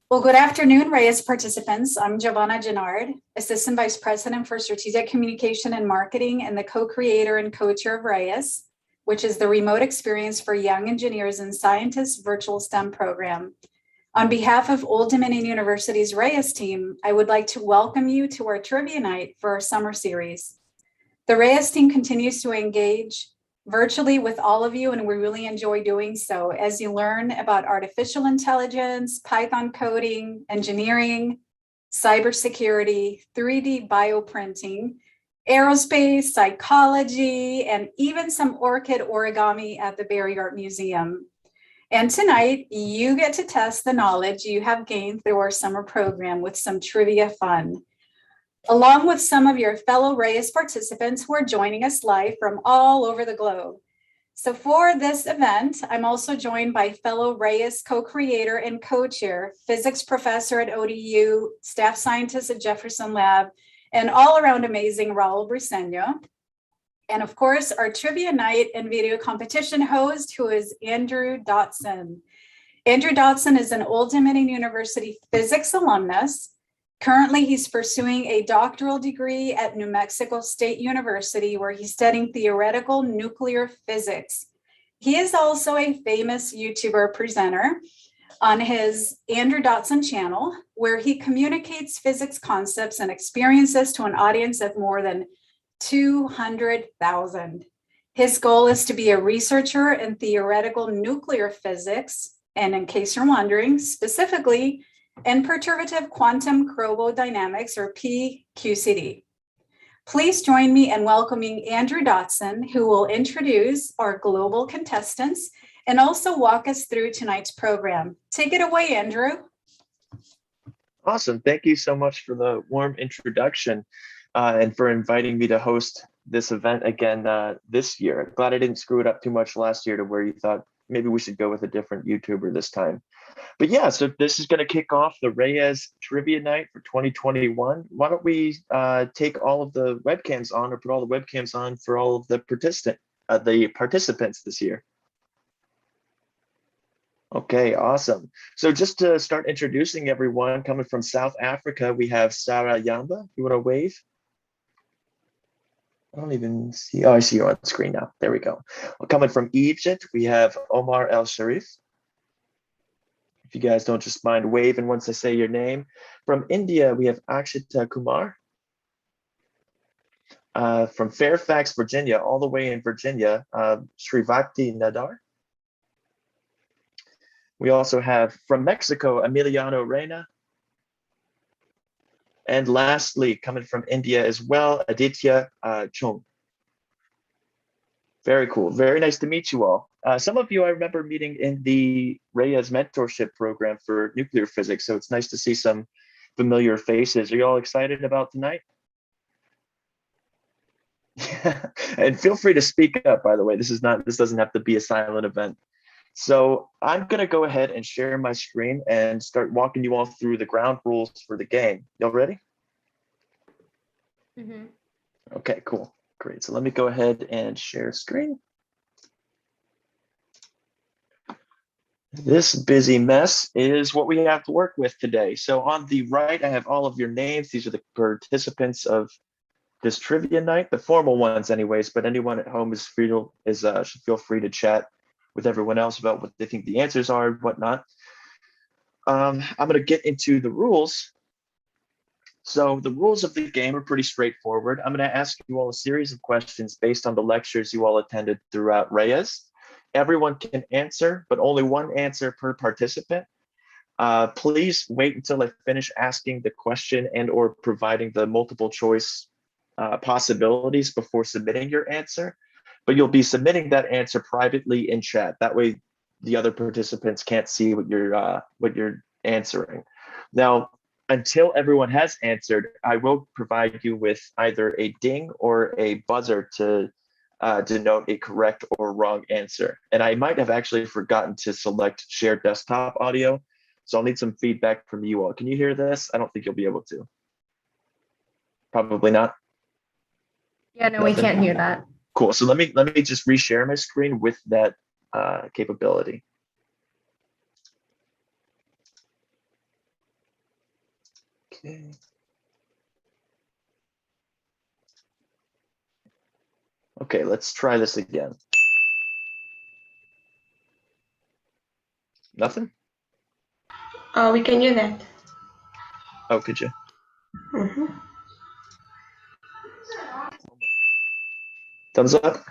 Well, good afternoon, REYES participants. I'm Giovanna Gennard, Assistant Vice President for Strategic Communication and Marketing and the co-creator and co-chair of REYES, which is the remote experience for young engineers and scientists virtual STEM program. On behalf of Old Dominion University's REYES team, I would like to welcome you to our trivia night for our summer series. The REYES team continues to engage virtually with all of you, and we really enjoy doing so as you learn about artificial intelligence, Python coding, engineering, cybersecurity, 3D bioprinting, aerospace, psychology, and even some orchid origami at the Berry Art Museum. And tonight, you get to test the knowledge you have gained through our summer program with some trivia fun, along with some of your fellow REYES participants who are joining us live from all over the globe. So for this event, I'm also joined by fellow REYES co-creator and co-chair, physics professor at ODU, staff scientist at Jefferson Lab, and all-around amazing Raul Briceño. And of course, our trivia night and video competition host, who is Andrew Dotson. Andrew Dotson is an Old Dominion University physics alumnus. Currently, he's pursuing a doctoral degree at New Mexico State University, where he's studying theoretical nuclear physics. He is also a famous YouTuber presenter on his Andrew Dotson channel, where he communicates physics concepts and experiences to an audience of more than 200,000. His goal is to be a researcher in theoretical nuclear physics, and in case you're wondering, specifically in perturbative quantum chromodynamics, or PQCD. Please join me in welcoming Andrew Dotson, who will introduce our global contestants and also walk us through tonight's program. Take it away, Andrew. Awesome. Thank you so much for the warm introduction and for inviting me to host this event again this year. Glad I didn't screw it up too much last year to where you thought maybe we should go with a different YouTuber this time. But yeah, so this is going to kick off the REYES Trivia Night for 2021. Why don't we take all of the webcams on, or put all the webcams on for all of the participants this year. Okay, awesome. So just to start introducing everyone, coming from South Africa, we have Sarah Yamba. You want to wave? I don't even see. Oh, I see you on screen now. There we go. Well, coming from Egypt, we have Omar El Sharif. If you guys don't just mind waving once I say your name. From India, we have Akshita Kumar. From Fairfax, Virginia, all the way in Virginia, Srivakti Nadar. We also have from Mexico, Emiliano Reina. And lastly, coming from India as well, Aditya Chung. Very cool. Very nice to meet you all. Some of you I remember meeting in the REYES mentorship program for nuclear physics, so it's nice to see some familiar faces. Are you all excited about tonight? And feel free to speak up, by the way. This doesn't have to be a silent event. So I'm going to go ahead and share my screen and start walking you all through the ground rules for the game. Y'all ready? Mm-hmm. Okay, cool. Great. So let me go ahead and share screen. This busy mess is what we have to work with today. So on the right, I have all of your names. These are the participants of this trivia night, the formal ones anyways, but anyone at home should feel free to chat with everyone else about what they think the answers are and whatnot. I'm going to get into the rules. So the rules of the game are pretty straightforward. I'm going to ask you all a series of questions based on the lectures you all attended throughout REYES. Everyone can answer, but only one answer per participant. Please wait until I finish asking the question and or providing the multiple choice possibilities before submitting your answer. But you'll be submitting that answer privately in chat. That way the other participants can't see what you're answering. Now, until everyone has answered, I will provide you with either a ding or a buzzer to denote a correct or wrong answer. And I might have actually forgotten to select share desktop audio. So I'll need some feedback from you all. Can you hear this? I don't think you'll be able to. Probably not. Yeah, no, Nothing? We can't hear that. Cool. So let me just reshare my screen with that capability. Okay. Okay, let's try this again. Nothing? Oh, we can do that. Oh, could you? Mhm. Thumbs up?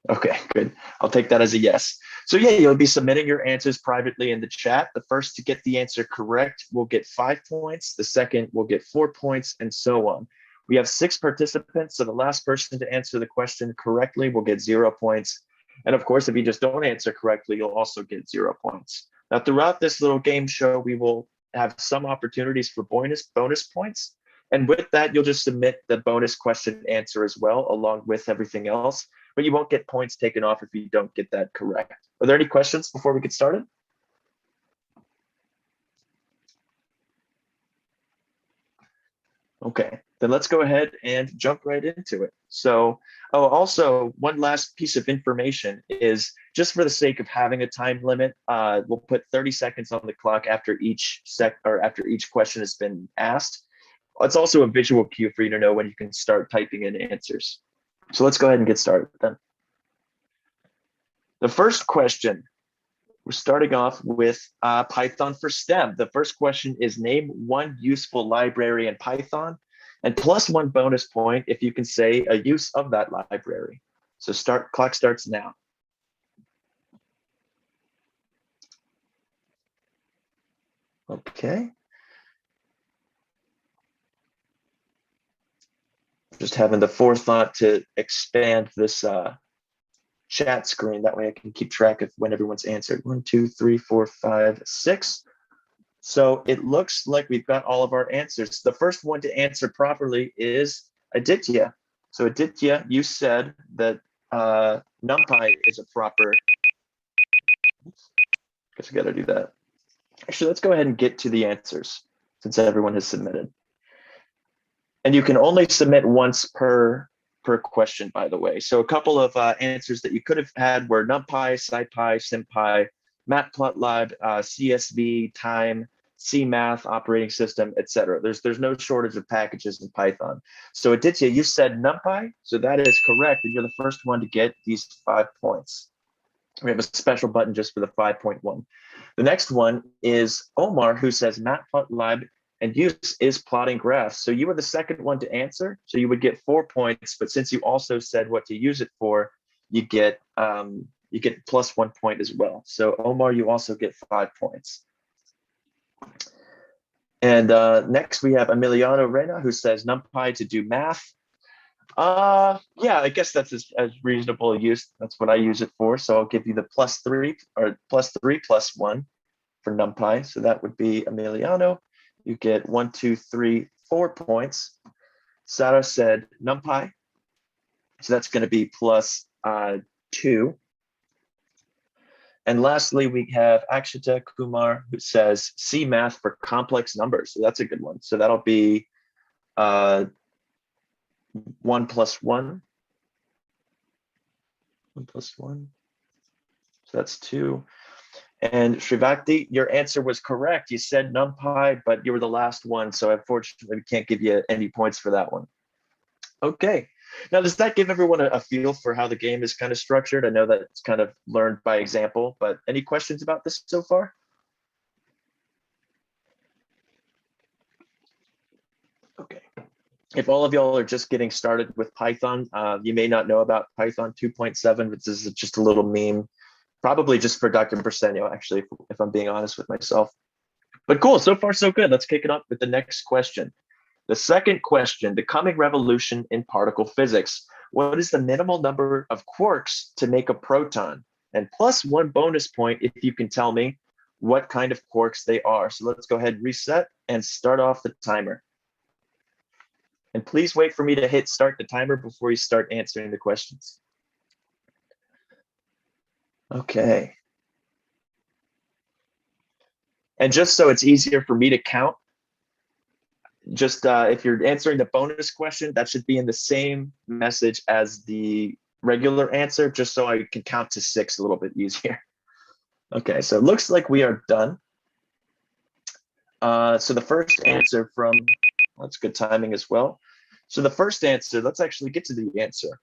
Okay, good. I'll take that as a yes. So yeah, you'll be submitting your answers privately in the chat. The first to get the answer correct will get 5 points. The second will get 4 points, and so on. We have 6 participants, so the last person to answer the question correctly will get 0 points. And of course, if you just don't answer correctly, you'll also get 0 points. Now, throughout this little game show, we will have some opportunities for bonus points. And with that, you'll just submit the bonus question answer as well, along with everything else. But you won't get points taken off if you don't get that correct. Are there any questions before we get started? Okay, then let's go ahead and jump right into it. So, also one last piece of information is just for the sake of having a time limit, we'll put 30 seconds on the clock after each after each question has been asked. It's also a visual cue for you to know when you can start typing in answers. So let's go ahead and get started then. The first question, we're starting off with Python for STEM. The first question is name one useful library in Python and +1 bonus point if you can say a use of that library. So clock starts now. Okay. Just having the forethought to expand this chat screen. That way I can keep track of when everyone's answered. 1, 2, 3, 4, 5, 6. So it looks like we've got all of our answers. The first one to answer properly is Aditya. So Aditya, you said that NumPy is a proper. Oops, guess I gotta do that. Actually, let's go ahead and get to the answers since everyone has submitted. And you can only submit once per question, by the way. So a couple of answers that you could have had were NumPy, SciPy, SymPy, Matplotlib, CSV, Time, CMath, operating system, etc. There's no shortage of packages in Python. So Aditya, you said NumPy, so that is correct, and you're the first one to get these 5 points. We have a special button just for the 5.1. The next one is Omar, who says Matplotlib and use is plotting graphs. So you were the second one to answer, so you would get 4 points, but since you also said what to use it for, you get +1 point as well. So Omar, you also get 5 points. And next we have Emiliano Reyna, who says NumPy to do math. Yeah, I guess that's as reasonable a use. That's what I use it for. So I'll give you the +3 or +3 +1 for NumPy. So that would be Emiliano. You get 1, 2, 3, 4 points. Sarah said NumPy. So that's going to be +2. And lastly, we have Akshita Kumar, who says CMath for complex numbers. So that's a good one. So that'll be 1 + 1. 1 + 1. So that's 2. And Shrivakti, your answer was correct. You said NumPy, but you were the last one. So unfortunately, we can't give you any points for that one. Okay. Now, does that give everyone a feel for how the game is kind of structured? I know that it's kind of learned by example, but any questions about this so far? Okay. If all of y'all are just getting started with Python, you may not know about Python 2.7, but this is just a little meme, probably just for Dr. Briseno, actually, if I'm being honest with myself. But cool, so far so good. Let's kick it up with the next question. The second question, the coming revolution in particle physics. What is the minimal number of quarks to make a proton? And +1 bonus point if you can tell me what kind of quarks they are. So let's go ahead, reset, and start off the timer. And please wait for me to hit start the timer before you start answering the questions. Okay. And just so it's easier for me to count, just if you're answering the bonus question, that should be in the same message as the regular answer, just so I can count to 6 a little bit easier. Okay, so it looks like we are done. So the first answer from, that's good timing as well. So the first answer, let's actually get to the answer.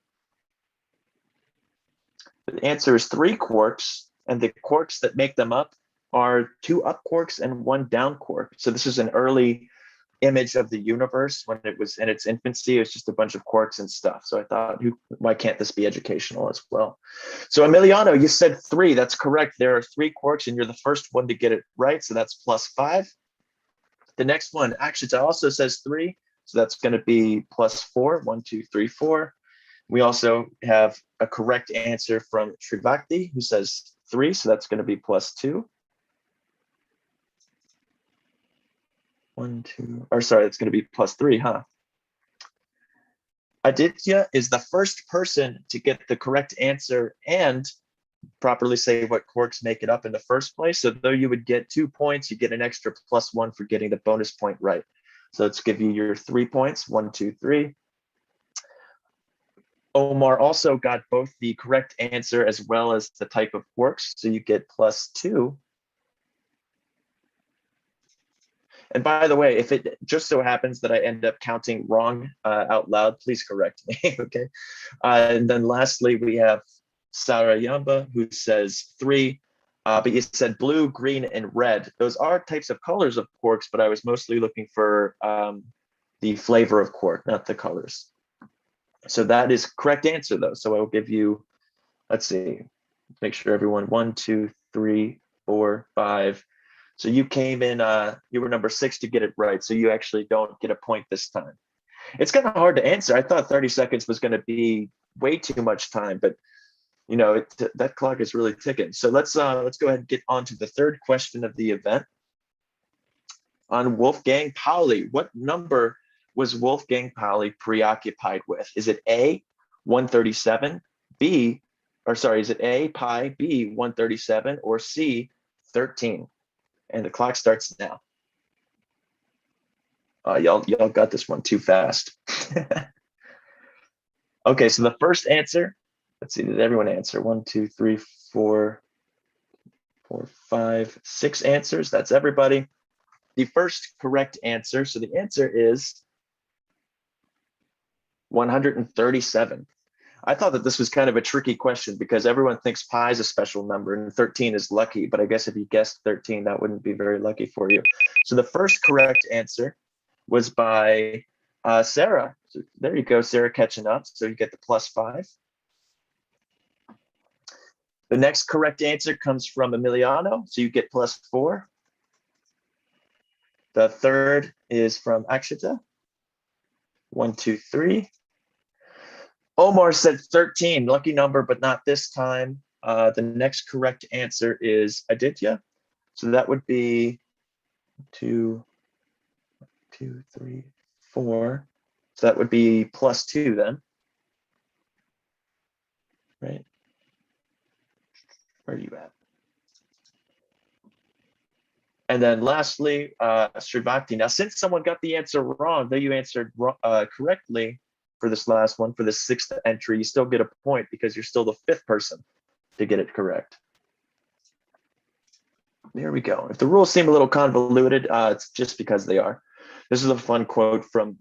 The answer is 3 quarks, and the quarks that make them up are 2 up quarks and 1 down quark. So this is an early image of the universe when it was in its infancy. It was just a bunch of quarks and stuff. So I thought, why can't this be educational as well? So Emiliano, you said 3. That's correct. There are 3 quarks, and you're the first one to get it right. So that's +5. The next one, Akshita, also says 3. So that's going to be +4. 1, 2, 3, 4. We also have a correct answer from Srivakti, who says 3. So that's going to be +2. 1, 2, or sorry, it's going to be +3, huh? Aditya is the first person to get the correct answer and properly say what quarks make it up in the first place. So though you would get 2 points, you get an extra +1 for getting the bonus point right. So let's give you your 3 points, 1, 2, 3. Omar also got both the correct answer as well as the type of quarks. So you get +2. And by the way, if it just so happens that I end up counting wrong out loud, please correct me, okay? And then lastly, we have Sarah Yamba, who says 3, but you said blue, green, and red. Those are types of colors of quarks, but I was mostly looking for the flavor of quark, not the colors. So that is correct answer though. So I will give you, let's see, make sure everyone, 1, 2, 3, 4, 5. So you came in, you were number 6 to get it right. So you actually don't get a point this time. It's kind of hard to answer. I thought 30 seconds was going to be way too much time, but you know, that clock is really ticking. So let's go ahead and get on to the third question of the event. On Wolfgang Pauli, what number was Wolfgang Pauli preoccupied with? Is it A, 137, B, or sorry, is it A, pi, B, 137, or C, 13? And the clock starts now. Y'all got this one too fast. Okay, so the first answer, let's see, did everyone answer? 1, 2, 3, 4, 5, 6 answers. That's everybody. The first correct answer, so the answer is 137. I thought that this was kind of a tricky question because everyone thinks pi is a special number and 13 is lucky, but I guess if you guessed 13, that wouldn't be very lucky for you. So the first correct answer was by Sarah. So there you go, Sarah catching up. So you get the +5. The next correct answer comes from Emiliano. So you get +4. The third is from Akshita. 1, 2, 3. Omar said 13, lucky number, but not this time. The next correct answer is Aditya. So that would be 2, 3, 4. So that would be +2 then. Right? Where are you at? And then lastly, Srivakti. Now, since someone got the answer wrong, though you answered correctly for this last one, for the 6th entry, you still get a point because you're still the 5th person to get it correct. There we go. If the rules seem a little convoluted, it's just because they are. This is a fun quote from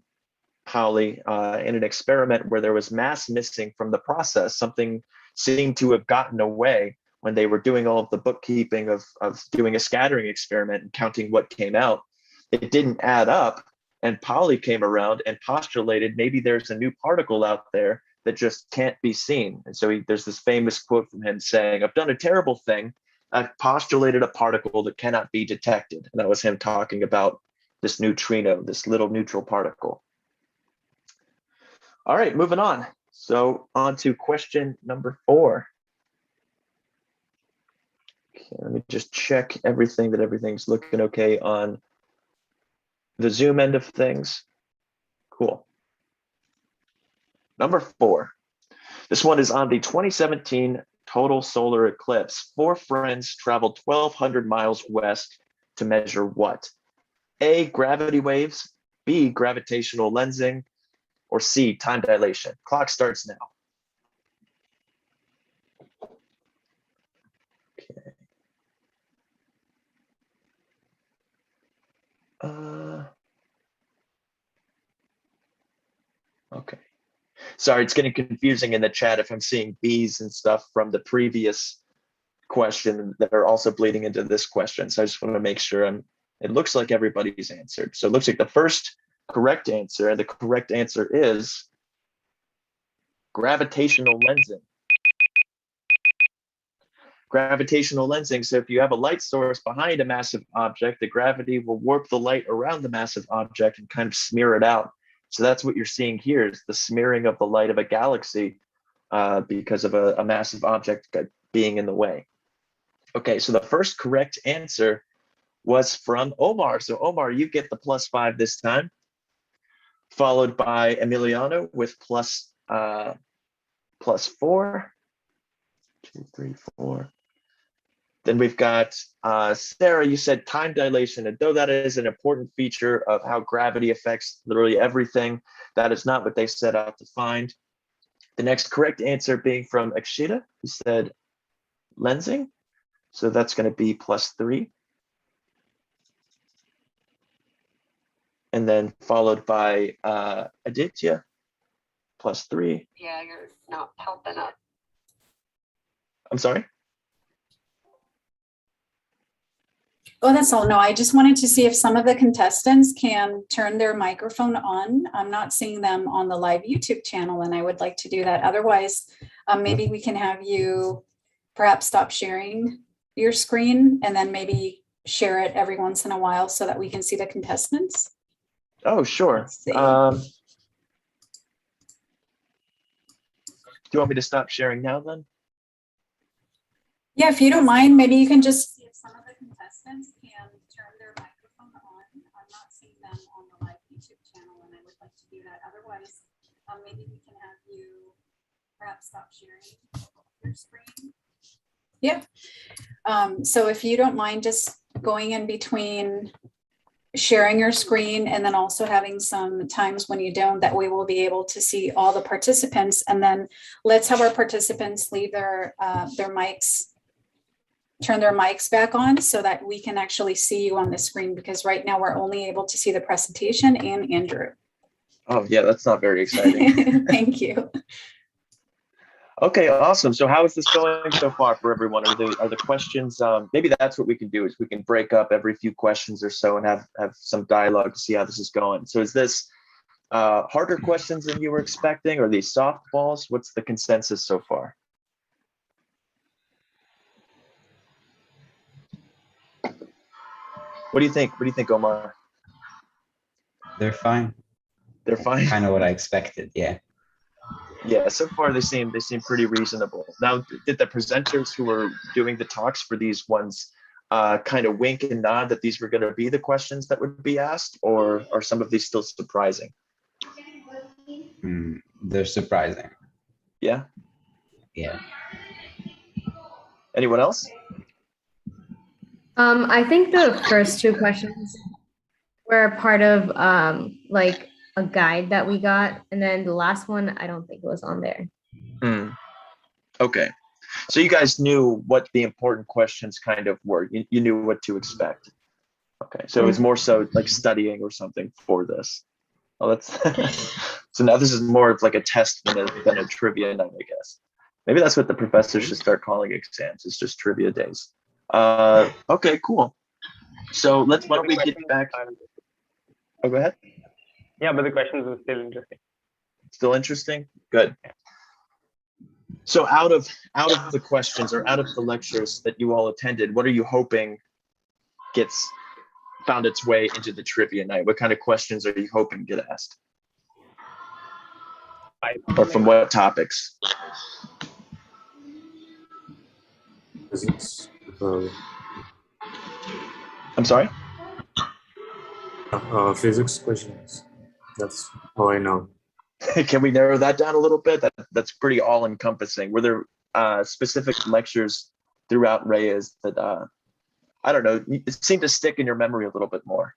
Pauli in an experiment where there was mass missing from the process. Something seemed to have gotten away when they were doing all of the bookkeeping of doing a scattering experiment and counting what came out. It didn't add up. And Pauli came around and postulated maybe there's a new particle out there that just can't be seen. And so there's this famous quote from him saying, "I've done a terrible thing. I've postulated a particle that cannot be detected." And that was him talking about this neutrino, this little neutral particle. All right, moving on. So on to question number 4. Okay, let me just check everything, that everything's looking okay on the Zoom end of things. Cool. Number 4. This one is on the 2017 total solar eclipse. 4 friends traveled 1,200 miles west to measure what? A, gravity waves, B, gravitational lensing, or C, time dilation. Clock starts now. Okay. Okay. Sorry, it's getting confusing in the chat if I'm seeing B's and stuff from the previous question that are also bleeding into this question. So I just want to make sure it looks like everybody's answered. So it looks like the first correct answer, and the correct answer is gravitational lensing. Gravitational lensing. So if you have a light source behind a massive object, the gravity will warp the light around the massive object and kind of smear it out. So that's what you're seeing here is the smearing of the light of a galaxy because of a massive object being in the way. Okay, so the first correct answer was from Omar. So Omar, you get the +5 this time, followed by Emiliano with +4. 2, 3, 4. Then we've got Sarah, you said time dilation, and though that is an important feature of how gravity affects literally everything, that is not what they set out to find. The next correct answer being from Akshita, who said lensing. So that's going to be +3. And then followed by Aditya, +3. Yeah, you're not helping us. I'm sorry? Oh, that's all. No, I just wanted to see if some of the contestants can turn their microphone on. I'm not seeing them on the live YouTube channel, and I would like to do that. Otherwise, maybe we can have you perhaps stop sharing your screen and then maybe share it every once in a while so that we can see the contestants. Oh, sure. Let's see. Do you want me to stop sharing now then? Yeah, if you don't mind, maybe you can just see if some of the contestants can turn their microphone on. I'm not seeing them on the live YouTube channel, and I would like to do that. Otherwise, maybe we can have you perhaps stop sharing your screen. Yeah. So if you don't mind just going in between sharing your screen and then also having some times when you don't, that we will be able to see all the participants. And then let's have our participants leave their mics, turn their mics back on so that we can actually see you on the screen, because right now we're only able to see the presentation and Andrew. Oh yeah, that's not very exciting. Thank you. Okay, awesome. So how is this going so far for everyone? Are the questions, maybe that's what we can do is we can break up every few questions or so and have some dialogue to see how this is going. So is this harder questions than you were expecting, or these softballs? What's the consensus so far? What do you think? What do you think, Omar? They're fine. They're fine? Kind of what I expected, yeah. Yeah, so far they seem pretty reasonable. Now, did the presenters who were doing the talks for these ones kind of wink and nod that these were going to be the questions that would be asked, or are some of these still surprising? They're surprising. Yeah? Yeah. Anyone else? I think the first two questions were part of like a guide that we got, and then the last one I don't think it was on there. Okay, so you guys knew what the important questions kind of were. You knew what to expect. Okay, so it was more so like studying or something for this. Oh, that's so now this is more of like a test than a trivia night, I guess. Maybe that's what the professors should start calling exams. It's just trivia days. Okay, cool. So why don't we get back? Oh, go ahead. Yeah, but the questions are still interesting. Still interesting? Good. So out of the questions or out of the lectures that you all attended, what are you hoping found its way into the trivia night? What kind of questions are you hoping get asked? Or from what topics? Physics. I'm sorry? Physics questions. That's how I know. Can we narrow that down a little bit? That's pretty all-encompassing. Were there specific lectures throughout REYES that, I don't know, it seemed to stick in your memory a little bit more?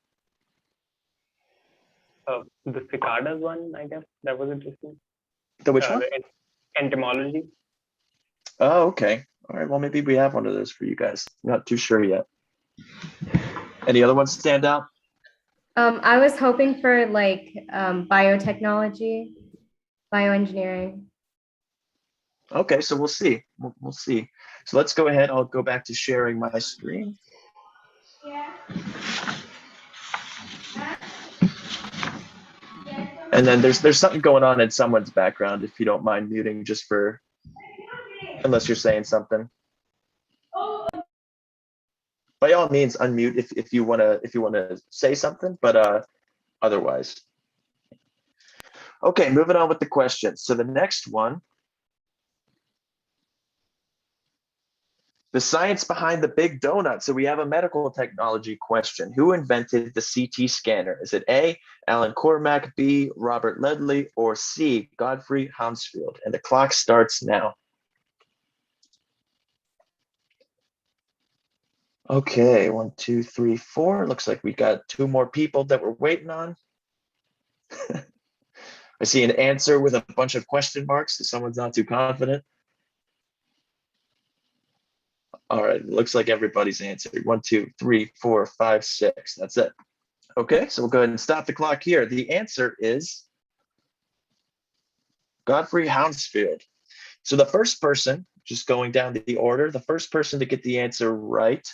The cicadas one, I guess, that was interesting. The which one? The entomology. Oh, okay. All right, well, maybe we have one of those for you guys. I'm not too sure yet. Any other ones stand out? I was hoping for like biotechnology, bioengineering. Okay, so we'll see. We'll see. So let's go ahead. I'll go back to sharing my screen. And then there's something going on in someone's background, if you don't mind muting, just for, unless you're saying something. By all means, unmute if you wanna say something, but otherwise. Okay, moving on with the questions. So the next one, the science behind the big donut. So we have a medical technology question. Who invented the CT scanner? Is it A, Alan Cormack, B, Robert Ledley, or C, Godfrey Hounsfield? And the clock starts now. Okay, 1, 2, 3, 4. Looks like we got 2 more people that we're waiting on. I see an answer with a bunch of question marks, so someone's not too confident. All right, looks like everybody's answered. 1, 2, 3, 4, 5, 6. That's it. Okay, so we'll go ahead and stop the clock here. The answer is Godfrey Hounsfield. So the first person, just going down the order, the first person to get the answer right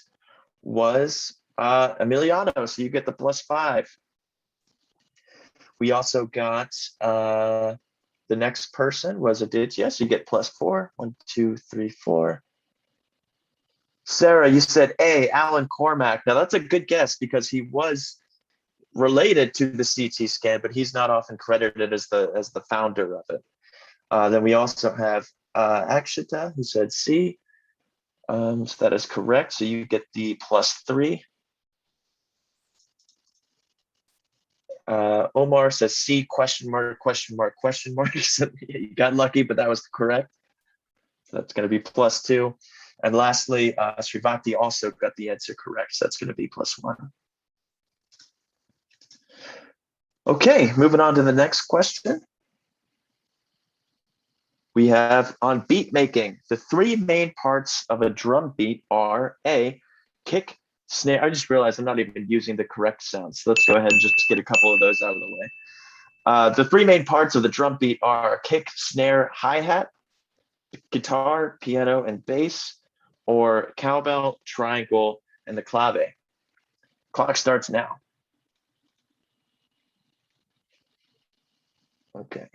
was Emiliano. So you get the +5. We also got the next person was Aditya, so you get +4. 1, 2, 3, 4. Sarah, you said A, Alan Cormack. Now that's a good guess because he was related to the CT scan, but he's not often credited as the founder of it. Then we also have Akshita, who said C. So that is correct. So you get the +3. Omar says C, question mark, question mark, question mark. So you got lucky, but that was correct. So that's going to be +2. And lastly, Srivati also got the answer correct. So that's going to be +1. Okay, moving on to the next question. We have on beat making, the 3 main parts of a drum beat are A, kick, snare. I just realized I'm not even using the correct sound. So let's go ahead and just get a couple of those out of the way. The 3 main parts of the drum beat are kick, snare, hi-hat, guitar, piano, and bass, or cowbell, triangle, and the clave. Clock starts now. Okay.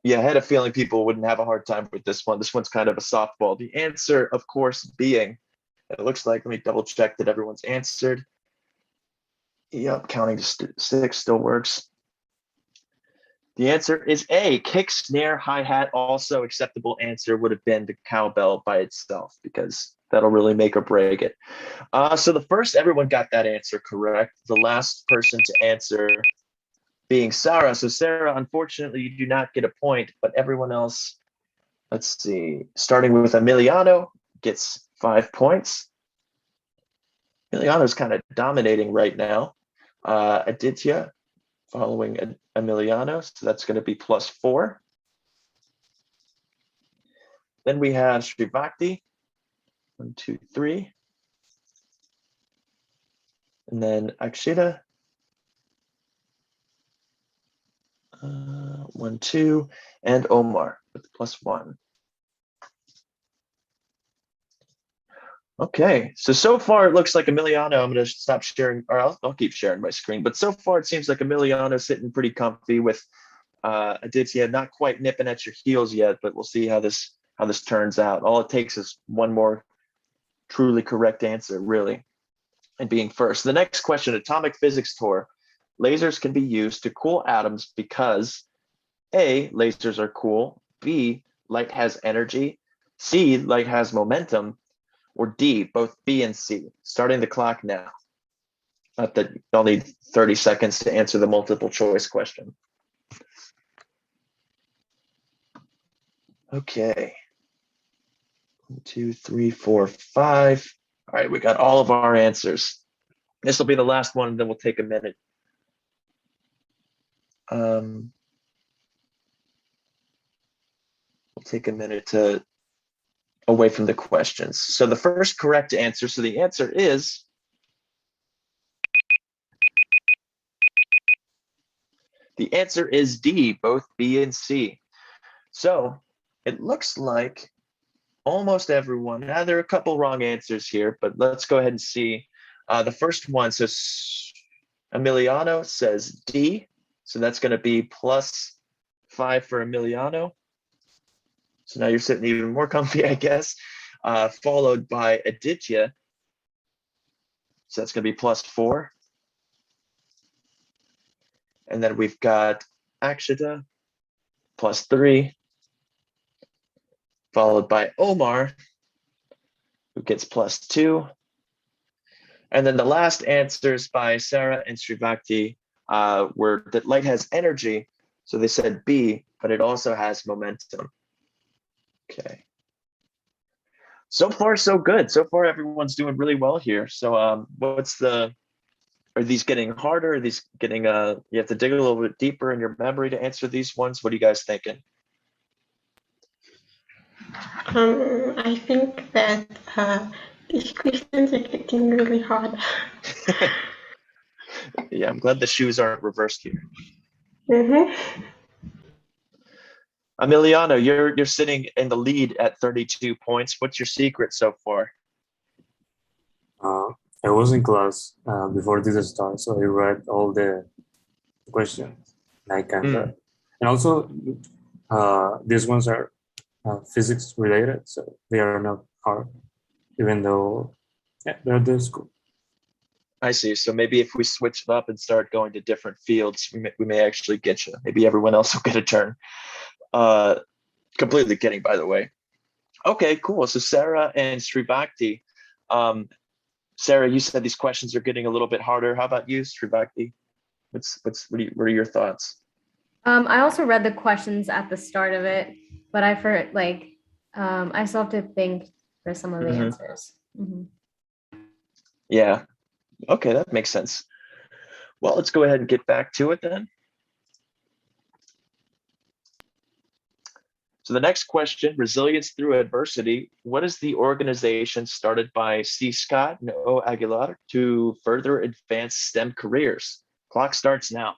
Yeah, I had a feeling people wouldn't have a hard time with this one. This one's kind of a softball. The answer, of course, being, it looks like, let me double check that everyone's answered. Yep, counting to 6 still works. The answer is A, kick, snare, hi-hat. Also acceptable answer would have been the cowbell by itself because that'll really make or break it. So the first, everyone got that answer correct. The last person to answer being Sarah. So Sarah, unfortunately, you do not get a point, but everyone else, let's see, starting with Emiliano, gets 5 points. Emiliano's kind of dominating right now. Aditya following Emiliano, so that's going to be +4. Then we have Srivakti, 1, 2, 3. And then Akshita, 1, 2, and Omar with +1. Okay, so far it looks like Emiliano, I'm going to stop sharing, or I'll keep sharing my screen, but so far it seems like Emiliano's sitting pretty comfy with Aditya not quite nipping at your heels yet, but we'll see how this turns out. All it takes is one more truly correct answer, really, and being first. The next question, atomic physics tour. Lasers can be used to cool atoms because A, lasers are cool, B, light has energy, C, light has momentum, or D, both B and C. Starting the clock now. Not that you'll need 30 seconds to answer the multiple choice question. Okay. 1, 2, 3, 4, 5. All right, we got all of our answers. This will be the last one, and then we'll take a minute. We'll take a minute to away from the questions. So the first correct answer, so the answer is The answer is D, both B and C. So it looks like almost everyone, now there are a couple wrong answers here, but let's go ahead and see. The first one, so Emiliano says D, so that's going to be +5 for Emiliano. So now you're sitting even more comfy, I guess, followed by Aditya. So that's going to be +4. And then we've got Akshita, +3, followed by Omar, who gets +2. And then the last answers by Sarah and Srivakti were that light has energy. So they said B, but it also has momentum. Okay. So far, so good. So far, everyone's doing really well here. So are these getting harder? Are these getting, you have to dig a little bit deeper in your memory to answer these ones? What are you guys thinking? I think that these questions are getting really hard. Yeah, I'm glad the shoes aren't reversed here. Emiliano, you're sitting in the lead at 32 points. What's your secret so far? I was in class before this start, so I read all the questions. And also, these ones are physics related, so they are not hard, even though they're school. I see. So maybe if we switch it up and start going to different fields, we may actually get you. Maybe everyone else will get a turn. Completely kidding, by the way. Okay, cool. So Sarah and Srivakti. Sarah, you said these questions are getting a little bit harder. How about you, Srivakti? What are your thoughts? I also read the questions at the start of it, but I still have to think for some of the answers. Yeah. Okay, that makes sense. Well, let's go ahead and get back to it then. So the next question, resilience through adversity. What is the organization started by C. Scott and O. Aguilar to further advance STEM careers? Clock starts now.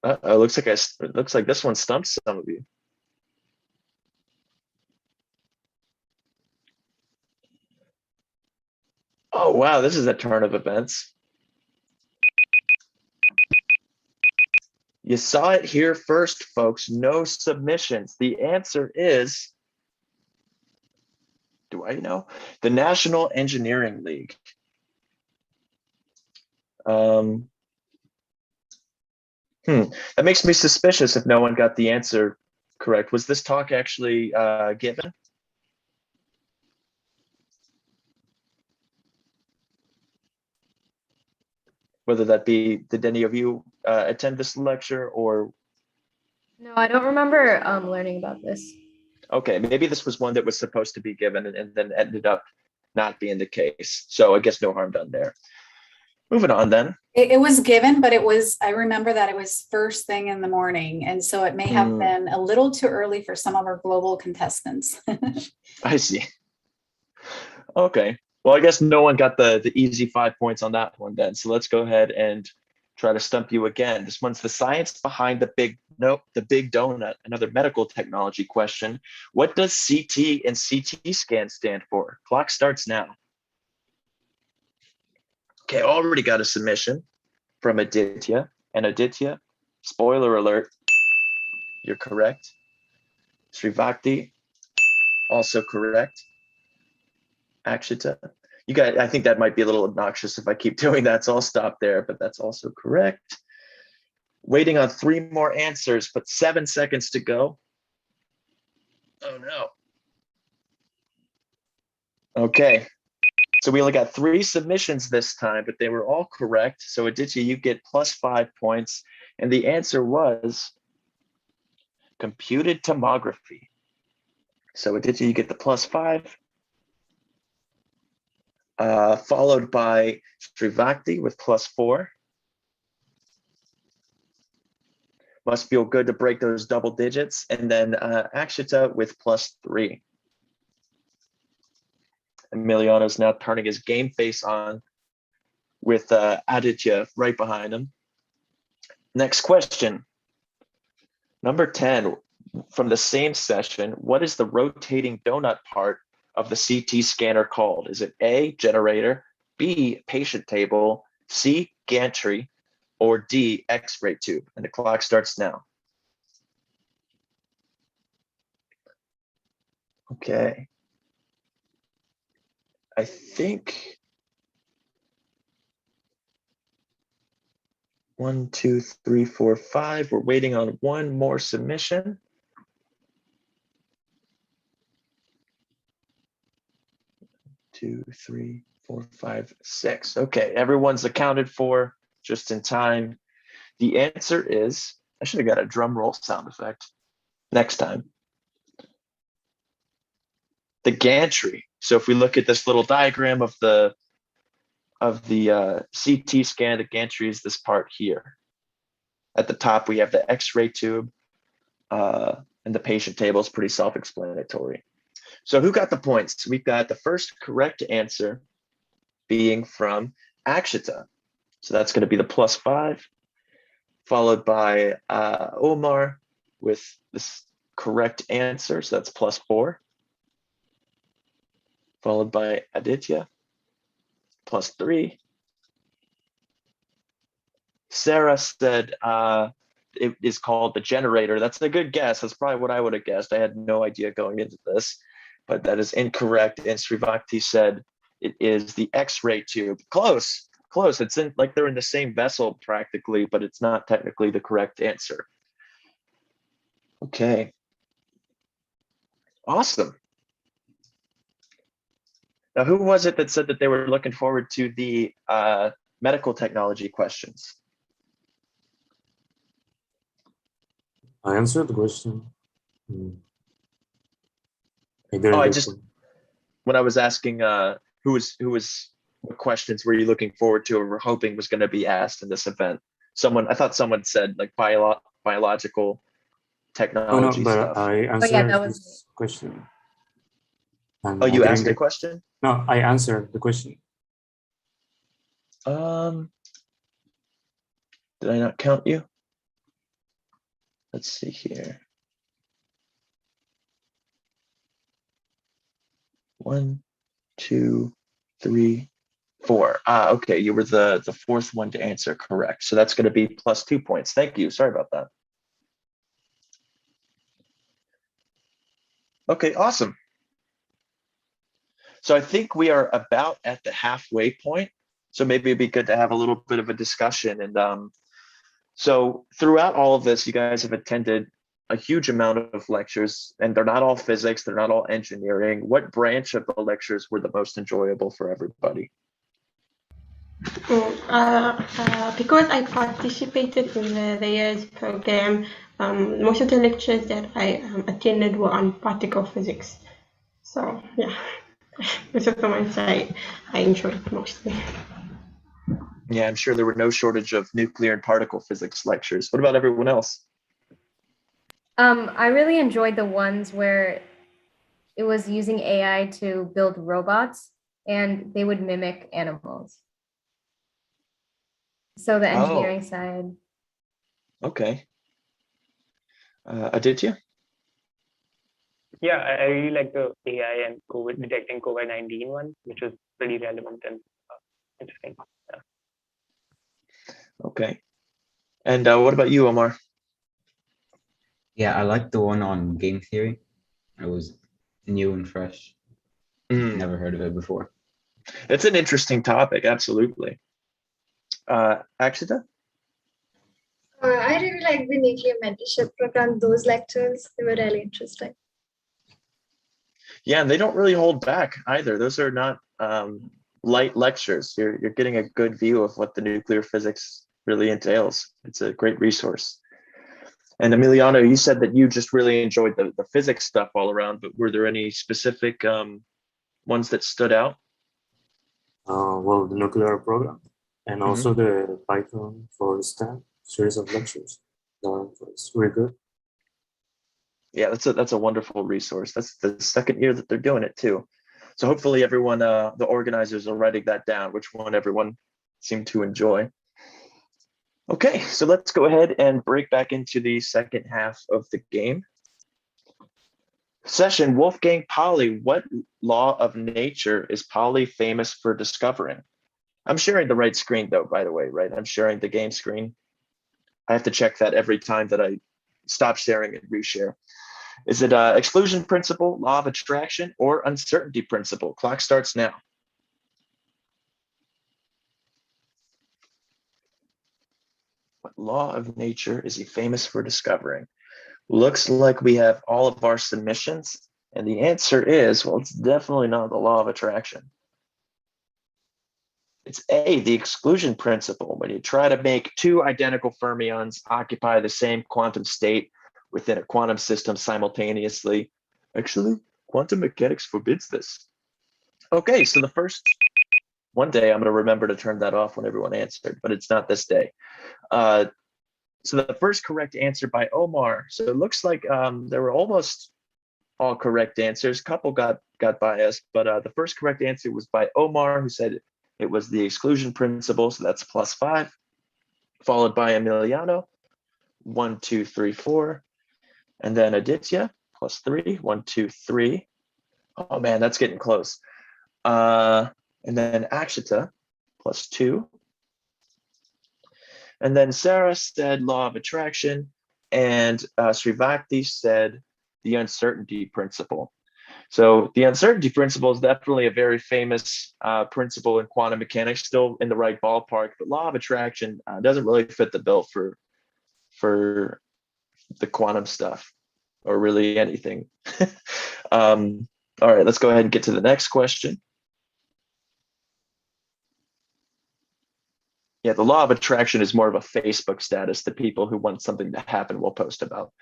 It looks like this one stumped some of you. Oh, wow, this is a turn of events. You saw it here first, folks. No submissions. The answer is, do I know? The National Engineering League. That makes me suspicious if no one got the answer correct. Was this talk actually given? Whether that be, did any of you attend this lecture or? No, I don't remember learning about this. Okay, maybe this was one that was supposed to be given and then ended up not being the case. So I guess no harm done there. Moving on then. It was given, but I remember that it was first thing in the morning. And so it may have been a little too early for some of our global contestants. I see. Okay. Well, I guess no one got the easy 5 points on that one then. So let's go ahead and try to stump you again. This one's the science behind the big donut, another medical technology question. What does CT and CT scan stand for? Clock starts now. Okay, already got a submission from Aditya. And Aditya, spoiler alert, you're correct. Srivakti, also correct. Akshita, you guys, I think that might be a little obnoxious if I keep doing that, so I'll stop there, but that's also correct. Waiting on 3 more answers, but 7 seconds to go. Oh no. Okay. So we only got 3 submissions this time, but they were all correct. So Aditya, you get +5 points. And the answer was computed tomography. So Aditya, you get the +5. Followed by Srivakti with +4. Must feel good to break those double digits. And then Akshita with +3. Emiliano's now turning his game face on with Aditya right behind him. Next question. Number 10 from the same session. What is the rotating donut part of the CT scanner called? Is it A, generator, B, patient table, C, gantry, or D, X-ray tube? And the clock starts now. Okay. I think 1, 2, 3, 4, 5. We're waiting on one more submission. Two, 3, 4, 5, 6. Okay, everyone's accounted for just in time. The answer is, I should have got a drum roll sound effect next time. The gantry. So if we look at this little diagram of the CT scan, the gantry is this part here. At the top, we have the X-ray tube, and the patient table is pretty self-explanatory. So who got the points? We've got the first correct answer being from Akshita. So that's going to be the +5, followed by Omar with this correct answer. So that's +4, followed by Aditya, +3. Sarah said it is called the generator. That's a good guess. That's probably what I would have guessed. I had no idea going into this, but that is incorrect. And Srivakti said it is the X-ray tube. Close. It's in, like they're in the same vessel practically, but it's not technically the correct answer. Okay. Awesome. Now, who was it that said that they were looking forward to the medical technology questions? I answered the question. I didn't Oh, I get just, one. when I was asking what questions were you looking forward to or were hoping was going to be asked in this event? I thought someone said like biological Oh, no, technology but stuff. I yeah, answered that was this question. And Oh, I you didn't asked a get- question? No, I answered the question. Did I not count you? Let's see here. 1, 2, 3, 4. Okay, you were the fourth one to answer correct. So that's going to be +2 points. Thank you. Sorry about that. Okay, awesome. So I think we are about at the halfway point. So maybe it'd be good to have a little bit of a discussion. And so throughout all of this, you guys have attended a huge amount of lectures, and they're not all physics, they're not all engineering. What branch of the lectures were the most enjoyable for everybody? Because I participated in the REYES program, most of the lectures that I attended were on particle physics. So yeah, those are the ones I enjoyed mostly. Yeah, I'm sure there were no shortage of nuclear and particle physics lectures. What about everyone else? I really enjoyed the ones where it was using AI to build robots and they would mimic animals. So the engineering side. Okay. Aditya? Yeah, I really like the AI and detecting COVID-19 one, which was pretty relevant and interesting. Yeah. Okay. And what about you, Omar? Yeah, I like the one on game theory. It was new and fresh. Never heard of it before. It's an interesting topic, absolutely. Akshita? I really like the nuclear mentorship program. Those lectures, they were really interesting. Yeah, and they don't really hold back either. Those are not light lectures. You're getting a good view of what the nuclear physics really entails. It's a great resource. And Emiliano, you said that you just really enjoyed the physics stuff all around, but were there any specific ones that stood out? Well, the nuclear program and also the Python for STEM series of lectures. No, it's really good. Yeah, that's a wonderful resource. That's the second year that they're doing it too. So hopefully everyone, the organizers are writing that down, which one everyone seemed to enjoy. Okay, so let's go ahead and break back into the second half of the game. Session, Wolfgang Pauli, what law of nature is Pauli famous for discovering? I'm sharing the right screen though, by the way, right? I'm sharing the game screen. I have to check that every time that I stop sharing and reshare. Is it exclusion principle, law of attraction, or uncertainty principle? Clock starts now. What law of nature is he famous for discovering? Looks like we have all of our submissions, and the answer is, well, it's definitely not the law of attraction. It's A, the exclusion principle. When you try to make two identical fermions occupy the same quantum state within a quantum system simultaneously. Actually, quantum mechanics forbids this. Okay, so the first, one day I'm going to remember to turn that off when everyone answered, but it's not this day. So the first correct answer by Omar. So it looks like there were almost all correct answers. A couple got biased, but the first correct answer was by Omar, who said it was the exclusion principle. So that's +5, followed by Emiliano, 1, 2, 3, 4, and then Aditya, +3, 1, 2, 3. Oh man, that's getting close. And then Akshita, +2. And then Sarah said law of attraction, and Srivakti said the uncertainty principle. So the uncertainty principle is definitely a very famous principle in quantum mechanics, still in the right ballpark, but law of attraction doesn't really fit the bill for the quantum stuff, or really anything. All right, let's go ahead and get to the next question. Yeah, the law of attraction is more of a Facebook status that people who want something to happen will post about.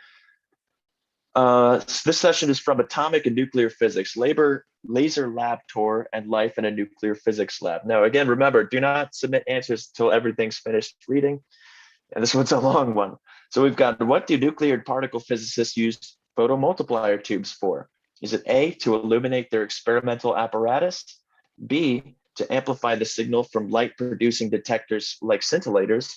This session is from Atomic and Nuclear Physics, Laser Lab Tour, and Life in a Nuclear Physics Lab. Now, again, remember, do not submit answers until everything's finished reading. And this one's a long one. So we've got, what do nuclear particle physicists use photomultiplier tubes for? Is it A, to illuminate their experimental apparatus? B, to amplify the signal from light-producing detectors like scintillators?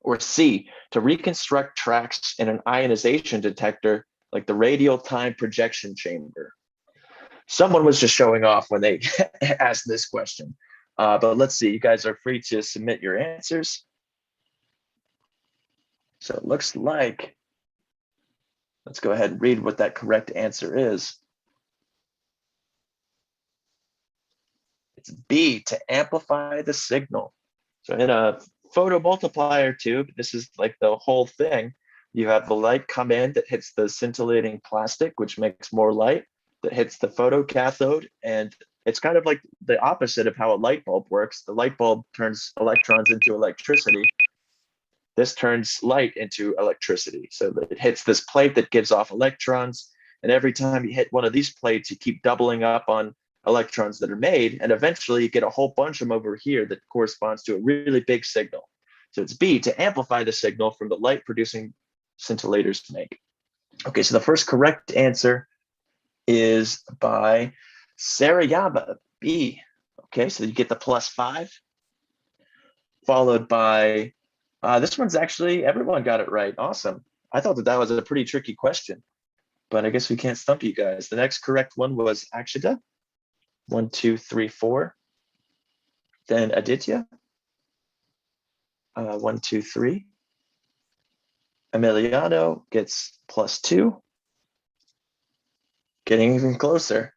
Or C, to reconstruct tracks in an ionization detector like the radial time projection chamber? Someone was just showing off when they asked this question. But let's see, you guys are free to submit your answers. So it looks like, let's go ahead and read what that correct answer is. It's B, to amplify the signal. So in a photomultiplier tube, this is like the whole thing. You have the light come in that hits the scintillating plastic, which makes more light, that hits the photocathode. And it's kind of like the opposite of how a light bulb works. The light bulb turns electrons into electricity. This turns light into electricity. So that it hits this plate that gives off electrons. And every time you hit one of these plates, you keep doubling up on electrons that are made. And eventually you get a whole bunch of them over here that corresponds to a really big signal. So it's B, to amplify the signal from the light producing scintillators make. Okay, so the first correct answer is by Sarayama, B. Okay, so you get the +5, followed by, this one's actually, everyone got it right. Awesome. I thought that was a pretty tricky question, but I guess we can't stump you guys. The next correct one was Akshita, 1, 2, 3, 4. Then Aditya, 1, 2, 3. Emiliano gets +2. Getting even closer.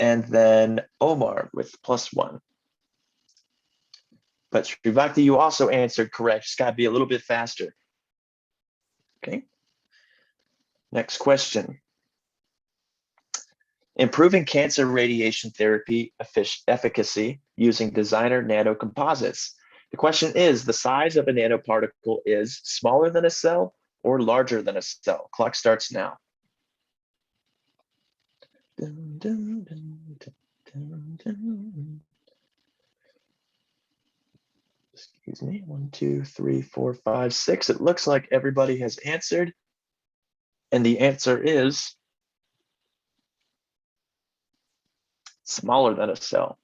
And then Omar with +1. But Srivakti, you also answered correct. Just got to be a little bit faster. Okay. Next question. Improving cancer radiation therapy efficacy using designer nanocomposites. The question is, the size of a nanoparticle is smaller than a cell or larger than a cell? Clock starts now. Dun, dun, dun, dun, dun, dun. Excuse me, 1, 2, 3, 4, 5, 6. It looks like everybody has answered. And the answer is smaller than a cell.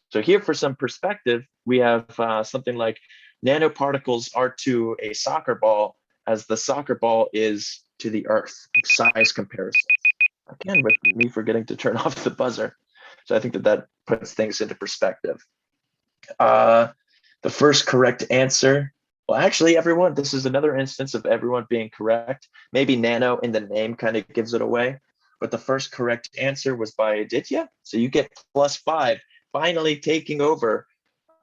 So here for some perspective, we have something like nanoparticles are to a soccer ball as the soccer ball is to the Earth, size comparison. Again, with me forgetting to turn off the buzzer. So I think that puts things into perspective. The first correct answer, well, actually, everyone, this is another instance of everyone being correct. Maybe nano in the name kind of gives it away, but the first correct answer was by Aditya. So you get +5, finally taking over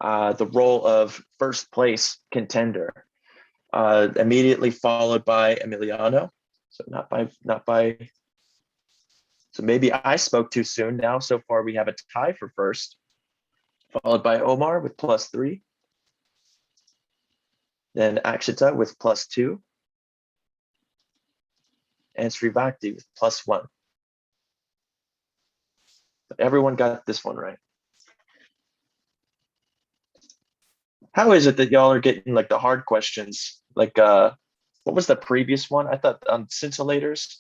the role of first place contender, immediately followed by Emiliano. So so maybe I spoke too soon. Now, so far we have a tie for first, followed by Omar with +3. Then Akshita with +2. And Srivakti with +1. But everyone got this one right. How is it that y'all are getting like the hard questions? Like, what was the previous one? I thought on scintillators,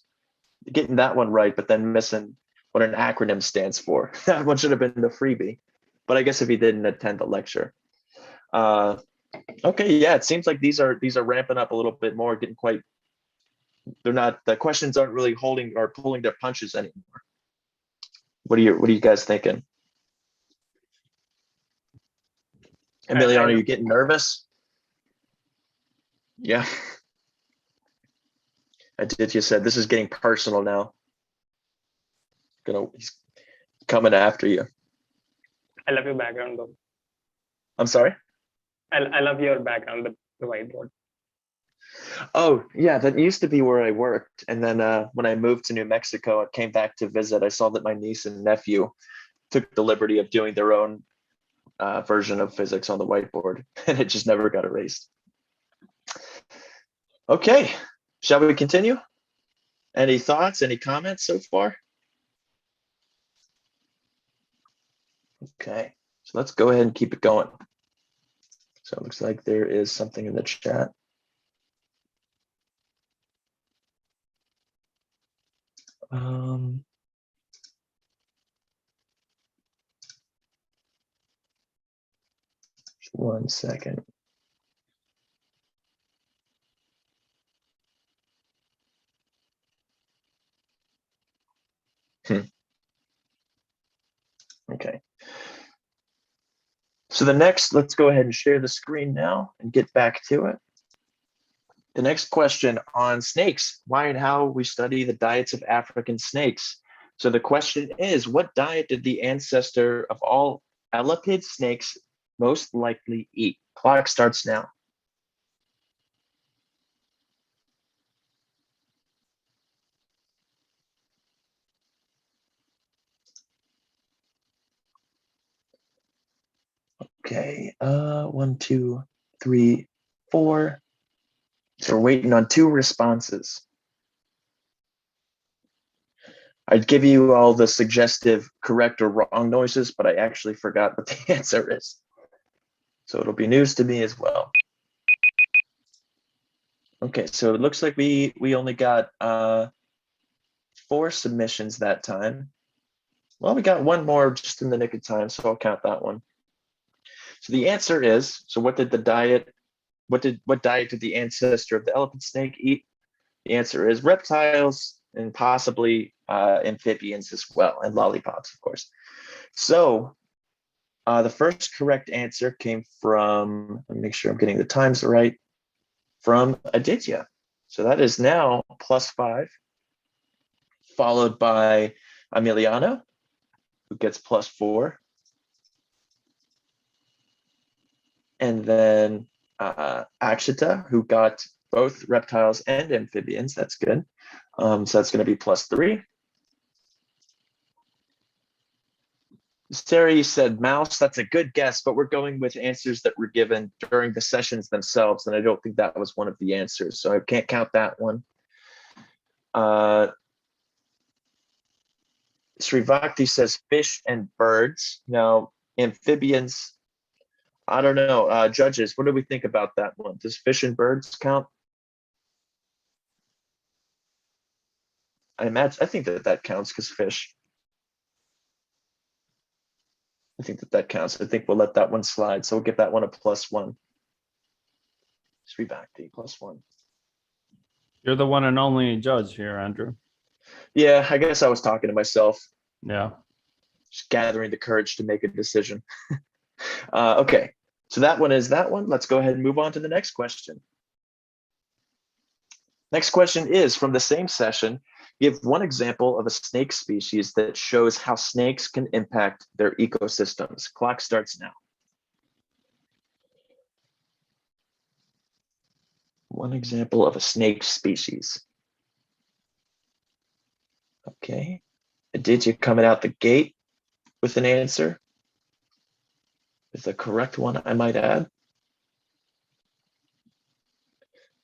getting that one right, but then missing what an acronym stands for. That one should have been the freebie. But I guess if he didn't attend the lecture. Okay, yeah, it seems like these are ramping up a little bit more, getting quite, the questions aren't really holding or pulling their punches anymore. What are you guys thinking? Emiliano, are you getting nervous? Yeah. Aditya said this is getting personal now. He's coming after you. I love your background though. I'm sorry? I love your background, the whiteboard. Oh, yeah, that used to be where I worked. And then when I moved to New Mexico, I came back to visit. I saw that my niece and nephew took the liberty of doing their own version of physics on the whiteboard, and it just never got erased. Okay, shall we continue? Any thoughts, any comments so far? Okay, so let's go ahead and keep it going. So it looks like there is something in the chat. Just 1 second. Okay. So let's go ahead and share the screen now and get back to it. The next question on snakes, why and how we study the diets of African snakes. So the question is, what diet did the ancestor of all elapid snakes most likely eat? Clock starts now. Okay, 1, 2, 3, 4. So we're waiting on 2 responses. I'd give you all the suggestive correct or wrong noises, but I actually forgot what the answer is. So it'll be news to me as well. Okay, so it looks like we only got 4 submissions that time. Well, we got 1 more just in the nick of time, so I'll count that one. So the answer is, so what diet did the ancestor of the elephant snake eat? The answer is reptiles and possibly amphibians as well, and lollipops, of course. So the first correct answer came from, let me make sure I'm getting the times right, from Aditya. So that is now +5, followed by Emiliano, who gets +4. And then Akshita, who got both reptiles and amphibians. That's good. So that's going to be +3. Sari said mouse. That's a good guess, but we're going with answers that were given during the sessions themselves, and I don't think that was one of the answers, so I can't count that one. Srivakti says fish and birds. Now, amphibians I don't know. Judges, what do we think about that one? Does fish and birds count? I think that counts because fish. I think that counts. I think we'll let that one slide. So we'll give that one a +1. Srivakti, +1. You're the one and only judge here, Andrew. Yeah, I guess I was talking to myself. Yeah. Just gathering the courage to make a decision. Okay, so that one is that one. Let's go ahead and move on to the next question. Next question is from the same session. Give one example of a snake species that shows how snakes can impact their ecosystems. Clock starts now. One example of a snake species. Okay, Aditya coming out the gate with an answer. Is the correct one, I might add.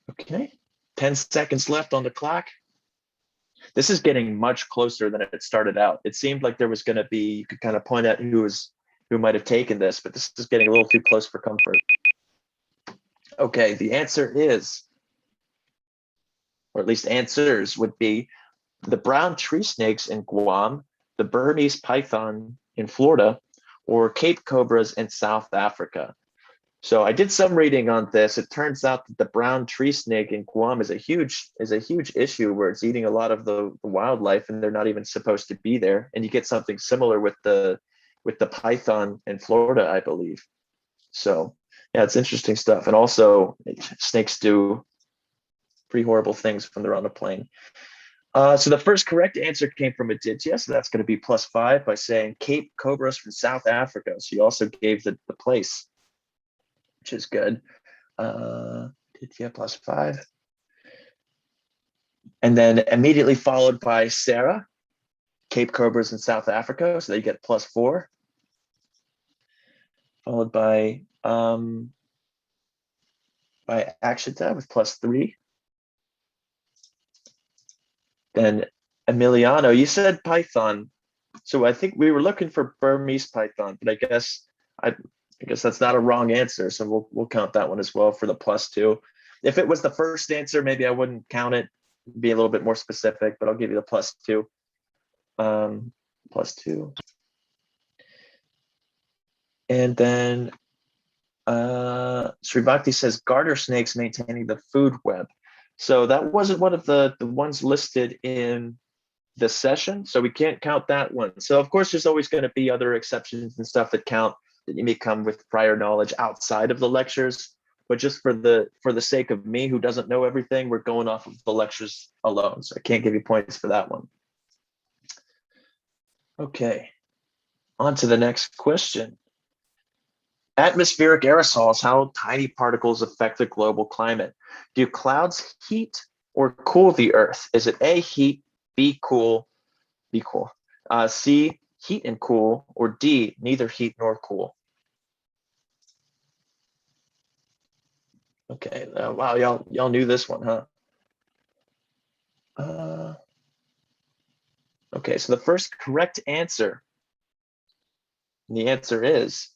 Okay, 10 seconds left on the clock. This is getting much closer than it started out. It seemed like there was going to be, you could kind of point out who might have taken this, but this is getting a little too close for comfort. Okay, the answer is, or at least answers would be the brown tree snakes in Guam, the Burmese python in Florida, or Cape cobras in South Africa. So I did some reading on this. It turns out that the brown tree snake in Guam is a huge issue where it's eating a lot of the wildlife and they're not even supposed to be there. And you get something similar with the python in Florida, I believe. So yeah, it's interesting stuff. And also snakes do pretty horrible things when they're on a plane. So the first correct answer came from Aditya, so that's going to be +5 by saying Cape cobras from South Africa. So you also gave the place, which is good. Aditya +5. And then immediately followed by Sarah, Cape cobras in South Africa, so they get +4. Followed by Akshita with +3. Then Emiliano, you said python, so I think we were looking for Burmese python, but I guess that's not a wrong answer, so we'll count that one as well for the +2. If it was the first answer, maybe I wouldn't count it, be a little bit more specific, but I'll give you the +2. +2. And then Srivakti says garter snakes maintaining the food web. So that wasn't one of the ones listed in the session, so we can't count that one. So of course, there's always going to be other exceptions and stuff that count that you may come with prior knowledge outside of the lectures. But just for the sake of me, who doesn't know everything, we're going off of the lectures alone. So I can't give you points for that one. Okay, on to the next question. Atmospheric aerosols, how tiny particles affect the global climate? Do clouds heat or cool the earth? Is it A, heat, B, cool, C, heat and cool, or D, neither heat nor cool? Okay, wow, y'all knew this one, huh? Okay, so the first correct answer, and the answer is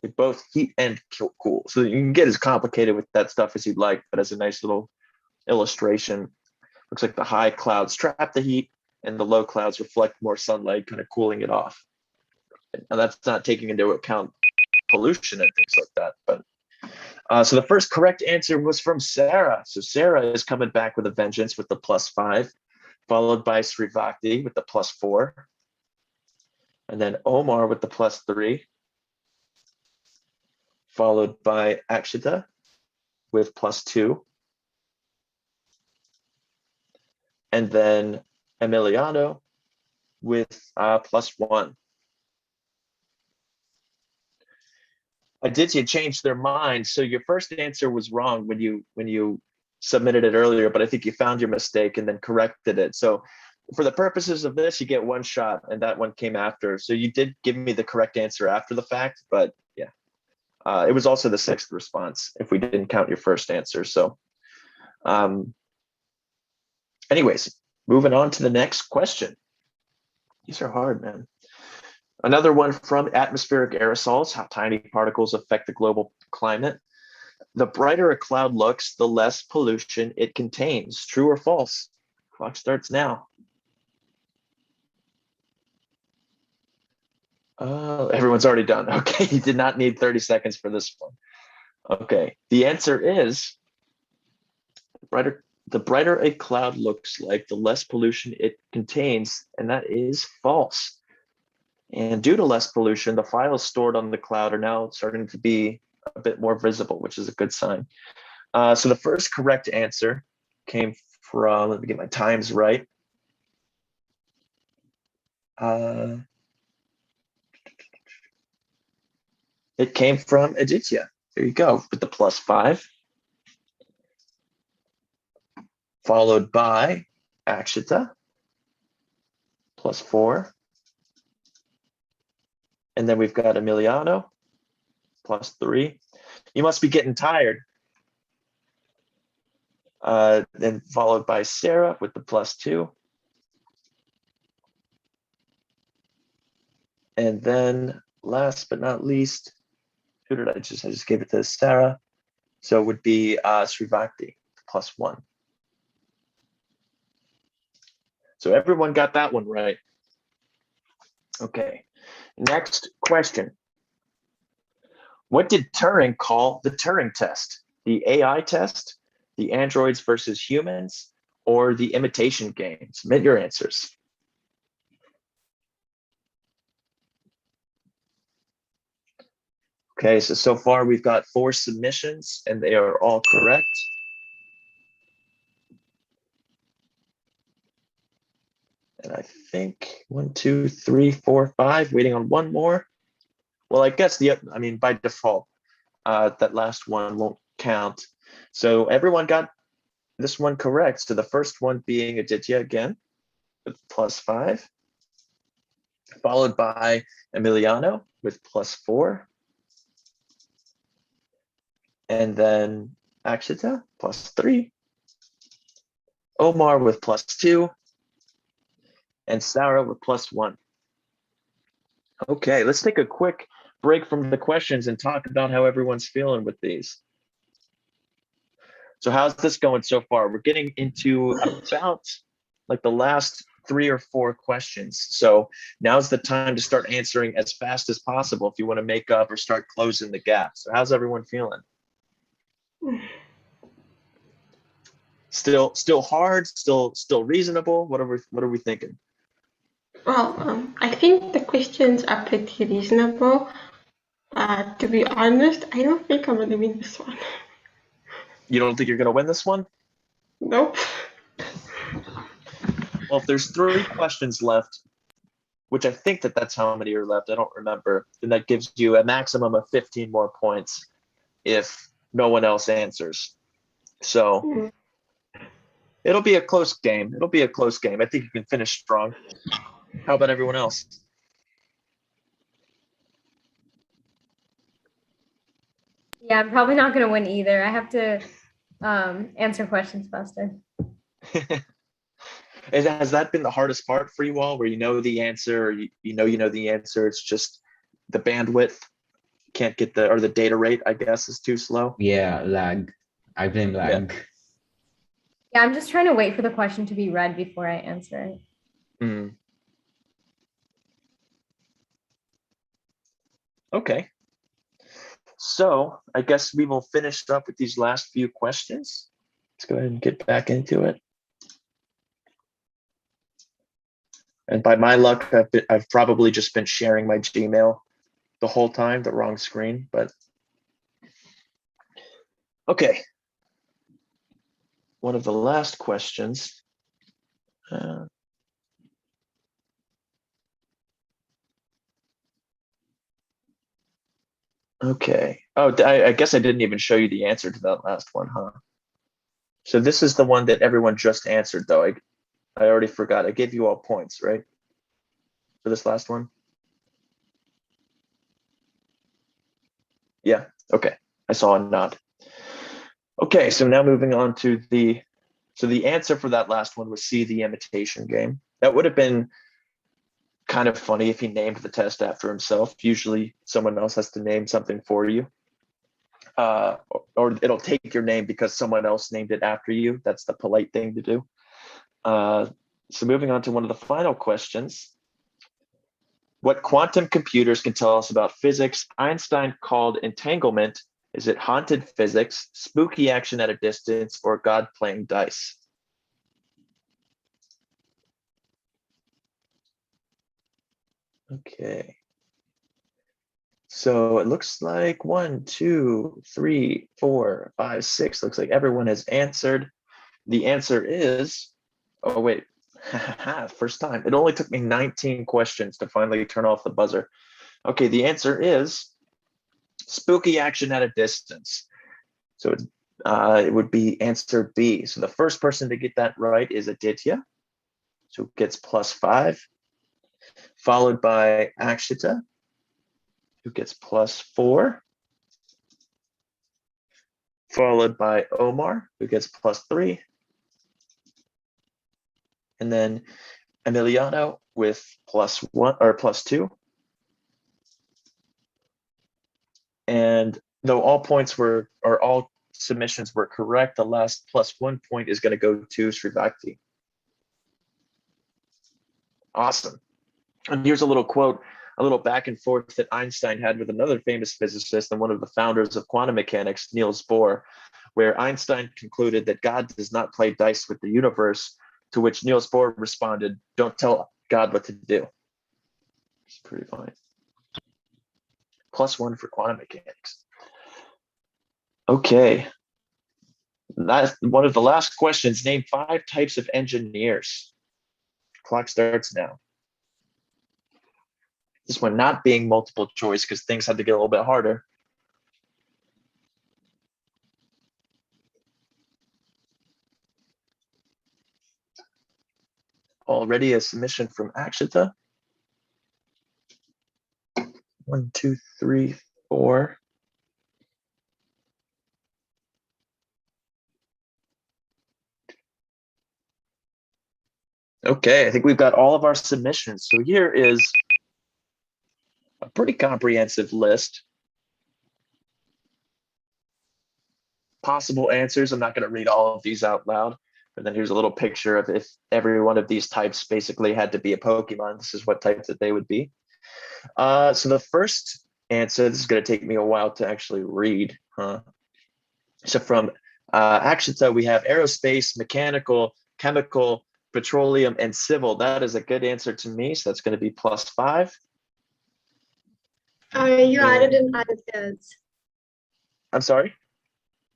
they both heat and cool. So you can get as complicated with that stuff as you'd like, but as a nice little illustration, looks like the high clouds trap the heat and the low clouds reflect more sunlight, kind of cooling it off. Now that's not taking into account pollution and things like that. But so the first correct answer was from Sarah. So Sarah is coming back with a vengeance with the +5, followed by Srivakti with the +4, and then Omar with the +3. Followed by Akshita with +2. And then Emiliano with +1. Aditya changed their mind. So your first answer was wrong when you submitted it earlier, but I think you found your mistake and then corrected it. So for the purposes of this, you get one shot, and that one came after. So you did give me the correct answer after the fact, but yeah. It was also the 6th response if we didn't count your first answer. So anyways, moving on to the next question. These are hard, man. Another one from atmospheric aerosols, how tiny particles affect the global climate. The brighter a cloud looks, the less pollution it contains. True or false? Clock starts now. Everyone's already done. Okay, you did not need 30 seconds for this one. Okay, the answer is the brighter a cloud looks like, the less pollution it contains, and that is false. And due to less pollution, the files stored on the cloud are now starting to be a bit more visible, which is a good sign. So the first correct answer came from, let me get my times right. It came from Aditya. There you go, with the +5. Followed by Akshita, +4. And then we've got Emiliano, +3. You must be getting tired. Then followed by Sarah with the +2. And then last but not least, who did I just gave it to Sarah. So it would be Srivakti, +1. So everyone got that one right. Okay, next question. What did Turing call the Turing test? The AI test, the androids versus humans, or the imitation game? Submit your answers. Okay, so far we've got 4 submissions and they are all correct. And I think 1, 2, 3, 4, 5, waiting on one more. Well, I guess by default, that last one won't count. So everyone got this one correct. So the first one being Aditya again, with +5, followed by Emiliano with +4. And then Akshita, +3. Omar with +2. And Sarah with +1. Okay, let's take a quick break from the questions and talk about how everyone's feeling with these. So how's this going so far? We're getting into about like the last 3 or 4 questions. So now's the time to start answering as fast as possible if you want to make up or start closing the gap. So how's everyone feeling? Still hard, still reasonable? What are we thinking? Well, I think the questions are pretty reasonable. To be honest, I don't think I'm gonna win this one. You don't think you're gonna win this one? Nope. Well, if there's 3 questions left, which I think that's how many are left, I don't remember, then that gives you a maximum of 15 more points if no one else answers. So it'll be a close game. I think you can finish strong. How about everyone else? Yeah, I'm probably not going to win either. I have to answer questions faster. Has that been the hardest part for you all, where you know the answer, or you know the answer, it's just the bandwidth can't get the data rate, I guess, is too slow? Yeah, lag. I blame lag. Yeah, I'm just trying to wait for the question to be read before I answer it. Okay. So I guess we will finish up with these last few questions. Let's go ahead and get back into it. And by my luck, I've probably just been sharing my Gmail the whole time, the wrong screen, but okay. One of the last questions. Okay. Oh, I guess I didn't even show you the answer to that last one, huh? So this is the one that everyone just answered, though. I already forgot. I gave you all points, right? For this last one? Yeah, okay. I saw a nod. Okay, so now moving on to the answer for that last one was C, the imitation game. That would have been kind of funny if he named the test after himself. Usually someone else has to name something for you. Or it'll take your name because someone else named it after you. That's the polite thing to do. So moving on to one of the final questions. What quantum computers can tell us about physics Einstein called entanglement? Is it haunted physics, spooky action at a distance, or God playing dice? Okay. So it looks like 1, 2, 3, 4, 5, 6. Looks like everyone has answered. The answer is, oh wait, first time. It only took me 19 questions to finally turn off the buzzer. Okay, the answer is spooky action at a distance. So it would be answer B. So the first person to get that right is Aditya, so gets +5, followed by Akshita, who gets +4, followed by Omar, who gets +3, and then Emiliano with +1 or +2. And though all submissions were correct, the last +1 point is going to go to Srivakti. Awesome. And here's a little quote, a little back and forth that Einstein had with another famous physicist and one of the founders of quantum mechanics, Niels Bohr, where Einstein concluded that God does not play dice with the universe, to which Niels Bohr responded, "Don't tell God what to do." It's pretty funny. +1 for quantum mechanics. Okay. That's one of the last questions. Name 5 types of engineers. Clock starts now. This one not being multiple choice because things had to get a little bit harder. Already a submission from Akshita. 1, 2, 3, 4. Okay, I think we've got all of our submissions. So here is a pretty comprehensive list. Possible answers. I'm not going to read all of these out loud, but then here's a little picture of if every one of these types basically had to be a Pokemon, this is what type that they would be. So the first answer, this is going to take me a while to actually read. So from Akshita, we have aerospace, mechanical, chemical, petroleum, and civil. That is a good answer to me. So that's going to be +5. You added in Aditya's. I'm sorry?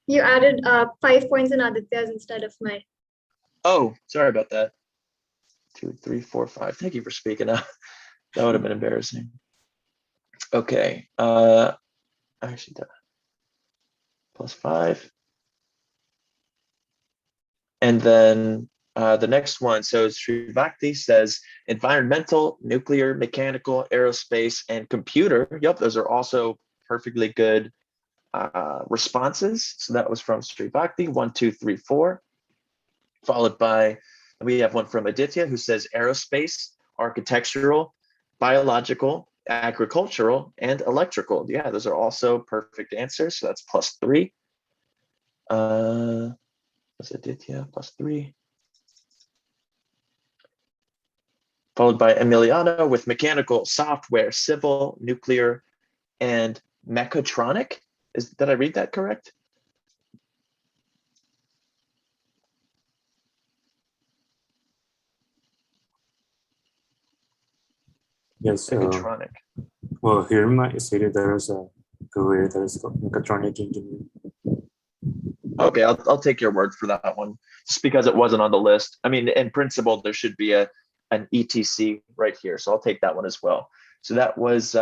You added 5 points in Aditya's instead of mine. Oh, sorry about that. 2, 3, 4, 5. Thank you for speaking up. That would have been embarrassing. Okay. Actually, +5. And then the next one, so Srivakti says environmental, nuclear, mechanical, aerospace, and computer. Yep, those are also perfectly good responses. So that was from Srivakti, 1, 2, 3, 4. Followed by, we have one from Aditya who says aerospace, architectural, biological, agricultural, and electrical. Yeah, those are also perfect answers. So that's +3. That's Aditya, +3. Followed by Emiliano with mechanical, software, civil, nuclear, and mechatronic. Did I read that correct? Yes. Mechatronic. Well, here in my city, there is a career that is called mechatronic engineer. Okay, I'll take your word for that one, just because it wasn't on the list. I mean, in principle, there should be an ETC right here, so I'll take that one as well. So that was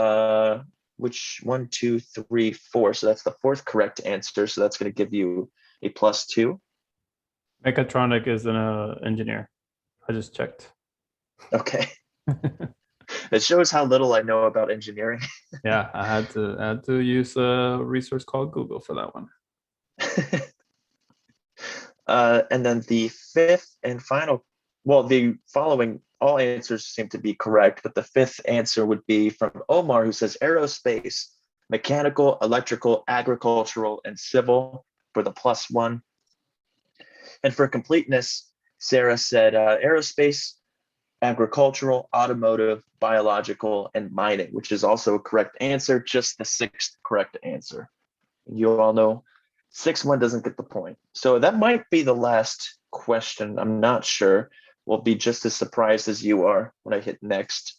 which 1, 2, 3, 4. So that's the 4th correct answer. So that's going to give you a +2. Mechatronic is an engineer. I just checked. Okay. It shows how little I know about engineering. Yeah, I had to use a resource called Google for that one. And then the 5th and final, well, the following All answers seem to be correct, but the fifth answer would be from Omar, who says aerospace, mechanical, electrical, agricultural, and civil for the +1. And for completeness, Sarah said aerospace, agricultural, automotive, biological, and mining, which is also a correct answer, just the sixth correct answer. And you all know 6-1 doesn't get the point. So that might be the last question. I'm not sure. We'll be just as surprised as you are when I hit next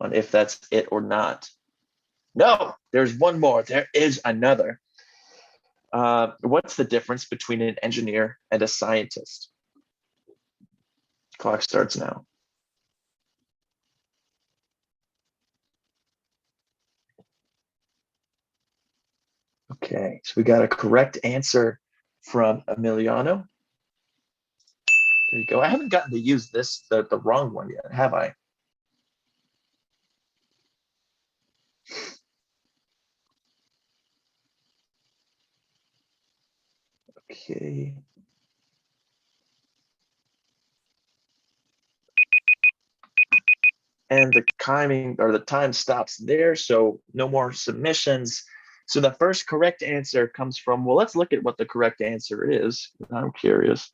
on if that's it or not. No, there's one more. There is another. What's the difference between an engineer and a scientist? Clock starts now. Okay, so we got a correct answer from Emiliano. There you go. I haven't gotten to use this, the wrong one yet, have I? Okay. And the timing or the time stops there, so no more submissions. So the first correct answer comes from, well, let's look at what the correct answer is. I'm curious.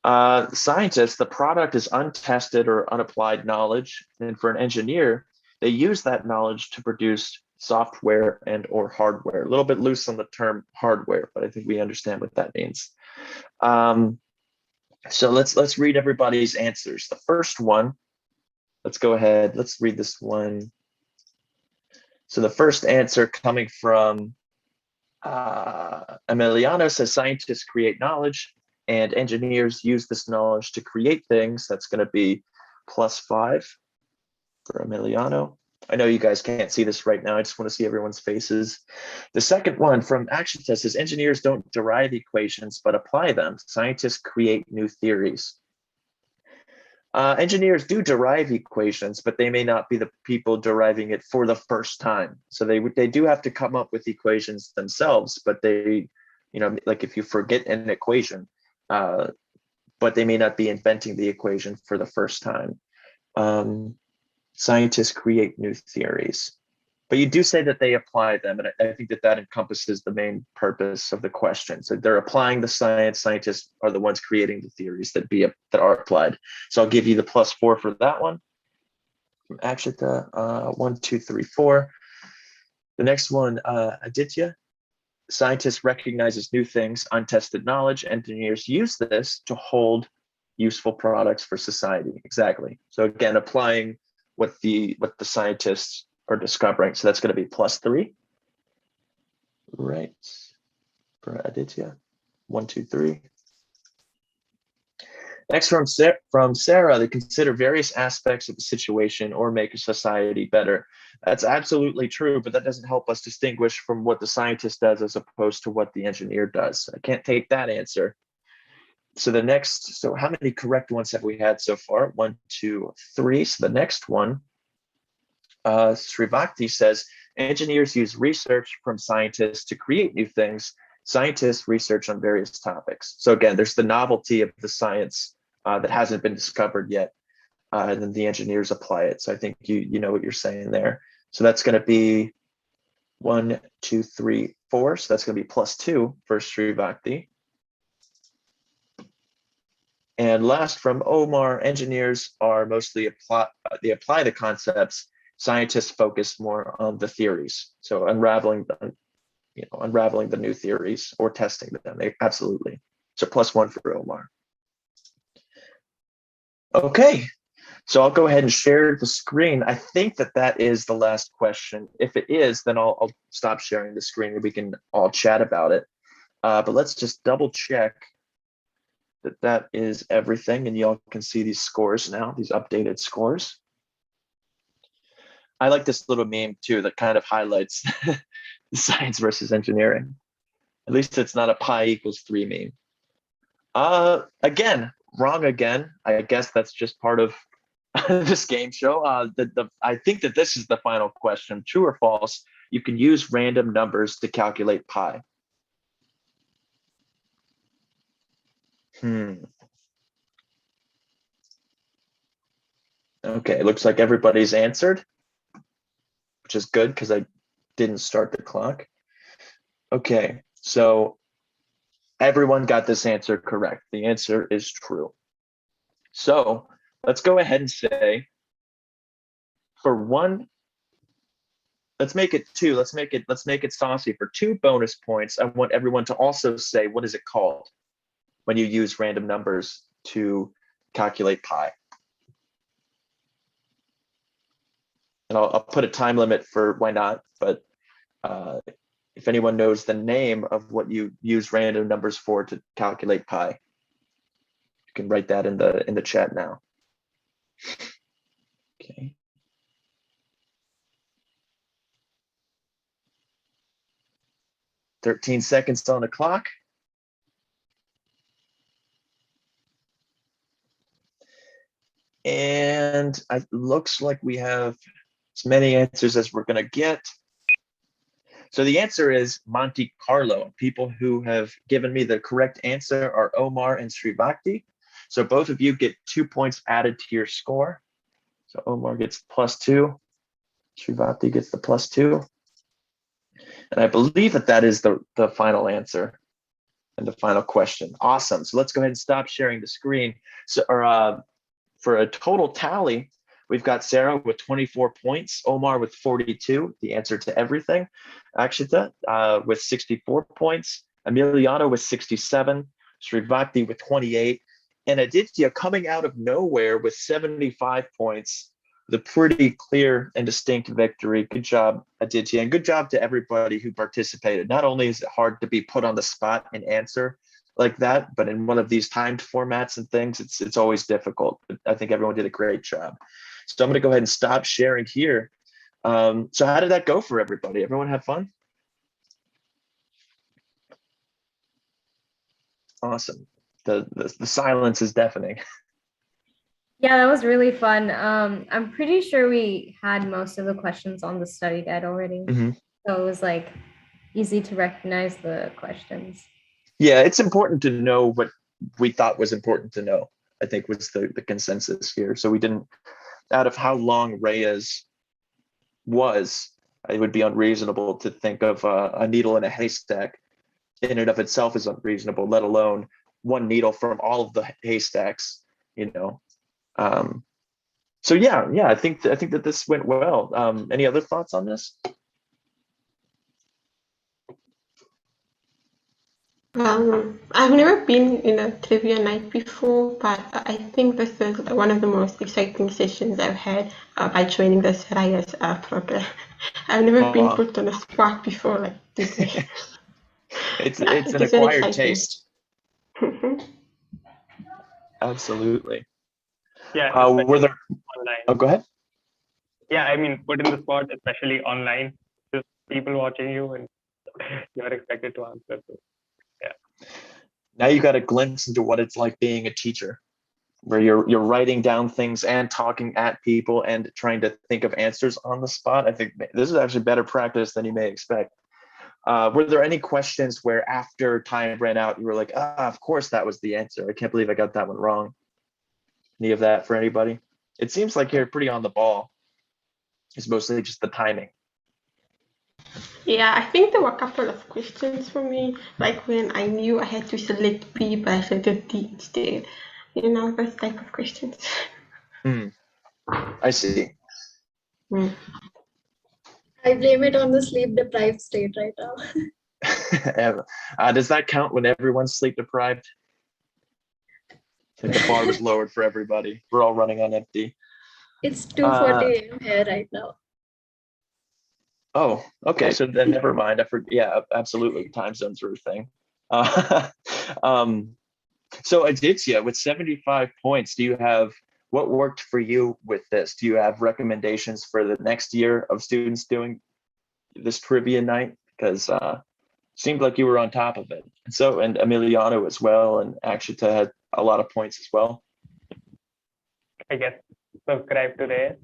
Scientists, the product is untested or unapplied knowledge. And for an engineer, they use that knowledge to produce software and or hardware. A little bit loose on the term hardware, but I think we understand what that means. So let's read everybody's answers. The first one, let's go ahead. Let's read this one. So the first answer coming from Emiliano says scientists create knowledge and engineers use this knowledge to create things. That's going to be +5 for Emiliano. I know you guys can't see this right now. I just want to see everyone's faces. The second one from Action Test says engineers don't derive equations, but apply them. Scientists create new theories. Engineers do derive equations, but they may not be the people deriving it for the first time. So they do have to come up with equations themselves, but they, like if you forget an equation, but they may not be inventing the equation for the first time. Scientists create new theories, but you do say that they apply them, and I think that encompasses the main purpose of the question. So they're applying the science. Scientists are the ones creating the theories that are applied. So I'll give you the +4 for that one. From Akshita, 1, 2, 3, 4. The next one, Aditya. Scientists recognizes new things, untested knowledge. Engineers use this to hold useful products for society. Exactly. So again, applying what the scientists are discovering. So that's going to be +3. Right. For Aditya. 1, 2, 3. Next from Sarah, they consider various aspects of the situation or make a society better. That's absolutely true, but that doesn't help us distinguish from what the scientist does as opposed to what the engineer does. I can't take that answer. So how many correct ones have we had so far? 1, 2, 3. So the next one, Srivakti says, engineers use research from scientists to create new things. Scientists research on various topics. So again, there's the novelty of the science that hasn't been discovered yet, and then the engineers apply it. So I think you know what you're saying there. So that's going to be 1, 2, 3, 4. So that's going to be +2 for Srivakti. And last from Omar, engineers are mostly apply the concepts. Scientists focus more on the theories. So unraveling the new theories or testing them. Absolutely. So +1 for Omar. Okay, so I'll go ahead and share the screen. I think that is the last question. If it is, then I'll stop sharing the screen and we can all chat about it. But let's just double check that is everything, and y'all can see these scores now, these updated scores. I like this little meme too that kind of highlights science versus engineering. At least it's not a pi=3 meme. Again, wrong again. I guess that's just part of this game show. I think that this is the final question. True or false? You can use random numbers to calculate pi. Okay, it looks like everybody's answered, which is good because I didn't start the clock. Okay, so everyone got this answer correct. The answer is true. So let's go ahead and say for one, let's make it two. Let's make it saucy. For 2 bonus points, I want everyone to also say, what is it called when you use random numbers to calculate pi? And I'll put a time limit for why not, but if anyone knows the name of what you use random numbers for to calculate pi, you can write that in the chat now. Okay. "13 seconds on the clock. And it looks like we have as many answers as we're going to get. So the answer is Monte Carlo. People who have given me the correct answer are Omar and Srivakti. So both of you get 2 points added to your score. So Omar gets +2. Srivakti gets the +2. And I believe that is the final answer and the final question. Awesome. So let's go ahead and stop sharing the screen. So, for a total tally, we've got Sarah with 24 points, Omar with 42, the answer to everything, Akshita with 64 points, Emiliano with 67, Srivakti with 28, and Aditya coming out of nowhere with 75 points, the pretty clear and distinct victory. Good job, Aditya, and good job to everybody who participated. Not only is it hard to be put on the spot and answer like that, but in one of these timed formats and things, it's always difficult. But I think everyone did a great job. So I'm going to go ahead and stop sharing here. So how did that go for everybody? Everyone have fun? Awesome. The silence is deafening. Yeah, that was really fun. I'm pretty sure we had most of the questions on the study guide already. Mm-hmm. So it was like easy to recognize the questions. Yeah, it's important to know what we thought was important to know, I think was the consensus here. So we didn't, out of how long REYES was, it would be unreasonable to think of a needle in a haystack in and of itself is unreasonable, let alone one needle from all of the haystacks, you know. So yeah, I think that this went well. Any other thoughts on this? I've never been in a trivia night before, but I think this is one of the most exciting sessions I've had by joining this REYES program. I've never been put on a spot before like this. It's It's an very acquired exciting. taste. Absolutely. Yeah. Were there? Online. Oh, go ahead. Yeah, I mean, put in the spot, especially online, just people watching you and you're expected to answer. So, yeah. Now you got a glimpse into what it's like being a teacher, where you're writing down things and talking at people and trying to think of answers on the spot. I think this is actually better practice than you may expect. Were there any questions where after time ran out, you were like, of course that was the answer. I can't believe I got that one wrong. Any of that for anybody? It seems like you're pretty on the ball. It's mostly just the timing. Yeah, I think there were a couple of questions for me, like when I knew I had to select B, but I selected D instead. You know, those type of questions. I see. I blame it on the sleep deprived state right now. Does that count when everyone's sleep deprived? I think the bar was lowered for everybody. We're all running on empty. It's 2:40 a.m. here right now. Oh, okay. So then never mind. Yeah, absolutely. Time zones are a thing. So Aditya, with 75 points, what worked for you with this? Do you have recommendations for the next year of students doing this trivia night? Because seemed like you were on top of it. And Emiliano as well, and Akshita had a lot of points as well. I guess subscribe to REYES.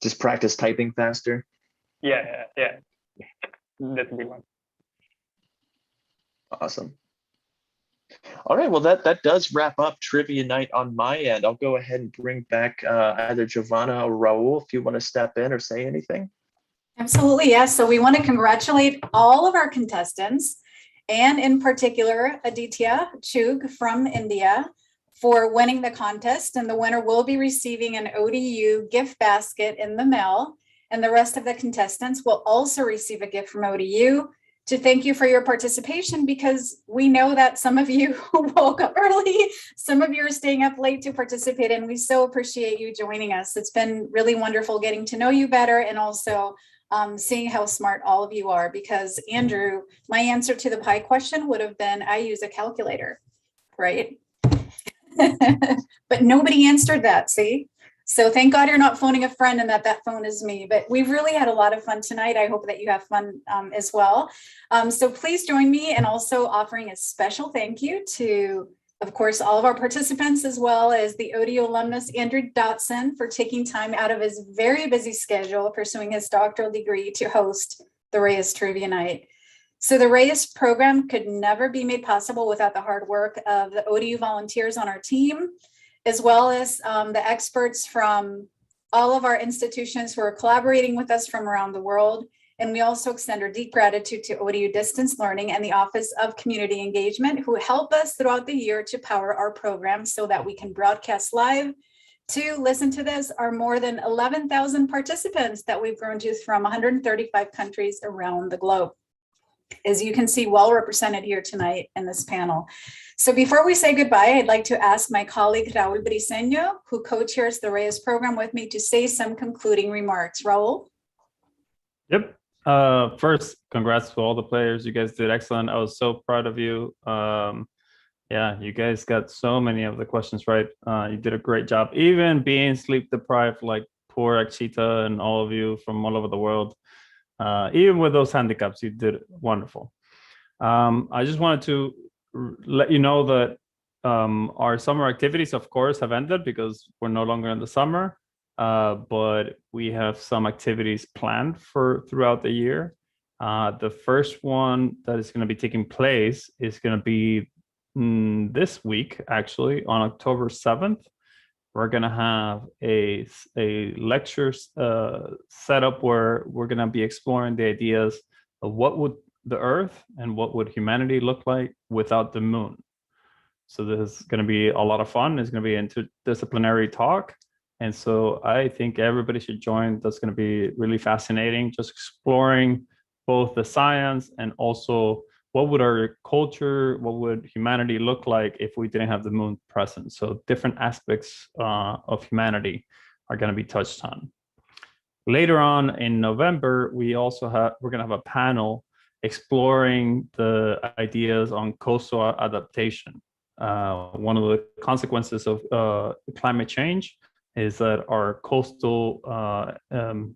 Just practice typing faster. Yeah. That's the one. Awesome. All right, well, that does wrap up Trivia Night on my end. I'll go ahead and bring back either Giovanna or Raul if you want to step in or say anything. Absolutely, yes. So we want to congratulate all of our contestants, and in particular, Aditya Chug from India, for winning the contest. And the winner will be receiving an ODU gift basket in the mail. And the rest of the contestants will also receive a gift from ODU to thank you for your participation, because we know that some of you woke up early, some of you are staying up late to participate, and we so appreciate you joining us. It's been really wonderful getting to know you better, and also seeing how smart all of you are, because Andrew, my answer to the pie question would have been, I use a calculator, right? But nobody answered that, see? So thank God you're not phoning a friend and that phone is me. But we've really had a lot of fun tonight. I hope that you have fun as well. So please join me in also offering a special thank you to, of course, all of our participants, as well as the ODU alumnus, Andrew Dotson, for taking time out of his very busy schedule pursuing his doctoral degree to host the REYES Trivia Night. So the REYES program could never be made possible without the hard work of the ODU volunteers on our team, as well as the experts from all of our institutions who are collaborating with us from around the world. And we also extend our deep gratitude to ODU Distance Learning and the Office of Community Engagement, who help us throughout the year to power our program so that we can broadcast live to, listen to this, our more than 11,000 participants that we've grown to from 135 countries around the globe. As you can see, well represented here tonight in this panel. So before we say goodbye, I'd like to ask my colleague Raul Briceño, who co-chairs the REYES program with me, to say some concluding remarks. Raul? Yep. First, congrats to all the players. You guys did excellent. I was so proud of you. Yeah, you guys got so many of the questions right. You did a great job, even being sleep deprived like poor Akshita and all of you from all over the world. Even with those handicaps, you did wonderful. I just wanted to let you know that our summer activities, of course, have ended because we're no longer in the summer, but we have some activities planned for throughout the year. The first one that is going to be taking place is going to be this week, actually, on October 7th. We're going to have a lecture set up where we're going to be exploring the ideas of what would the Earth and what would humanity look like without the moon. So this is going to be a lot of fun. It's going to be an interdisciplinary talk. And so I think everybody should join. That's going to be really fascinating, just exploring both the science and also what would our culture, what would humanity look like if we didn't have the moon present? So different aspects of humanity are going to be touched on. Later on in November, we're going to have a panel exploring the ideas on coastal adaptation. One of the consequences of climate change is that our coastal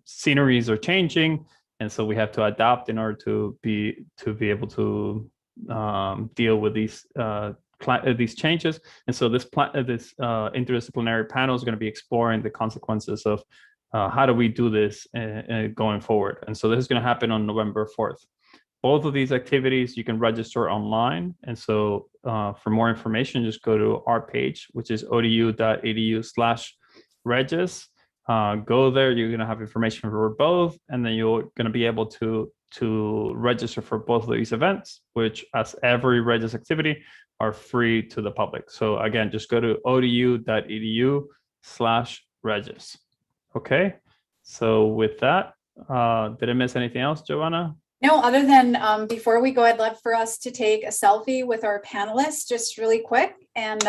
sceneries are changing, and so we have to adapt in order to be able to deal with these changes. And so this interdisciplinary panel is going to be exploring the consequences of how do we do this going forward. And so this is going to happen on November 4th. Both of these activities you can register online. And so for more information, just go to our page, which is odu.edu/REYES. Go there, you're going to have information for both, and then you're going to be able to register for both of these events, which, as every REYES activity, are free to the public. So again, just go to odu.edu/REYES. Okay, so with that, did I miss anything else, Giovanna? No, other than before we go, I'd love for us to take a selfie with our panelists just really quick. And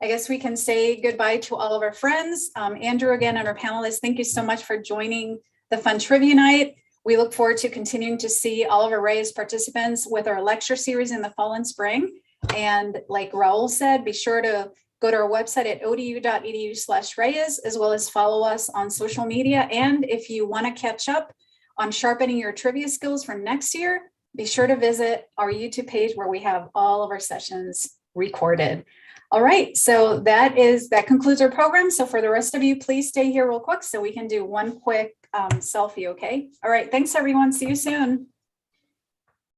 I guess we can say goodbye to all of our friends. Andrew, again, and our panelists, thank you so much for joining the Fun Trivia Night. We look forward to continuing to see all of our REYES participants with our lecture series in the fall and spring. And like Raul said, be sure to go to our website at odu.edu/REYES, as well as follow us on social media. And if you want to catch up on sharpening your trivia skills for next year, be sure to visit our YouTube page where we have all of our sessions recorded. All right, so that concludes our program. So for the rest of you, please stay here real quick so we can do one quick selfie, okay? All right, thanks everyone, see you soon.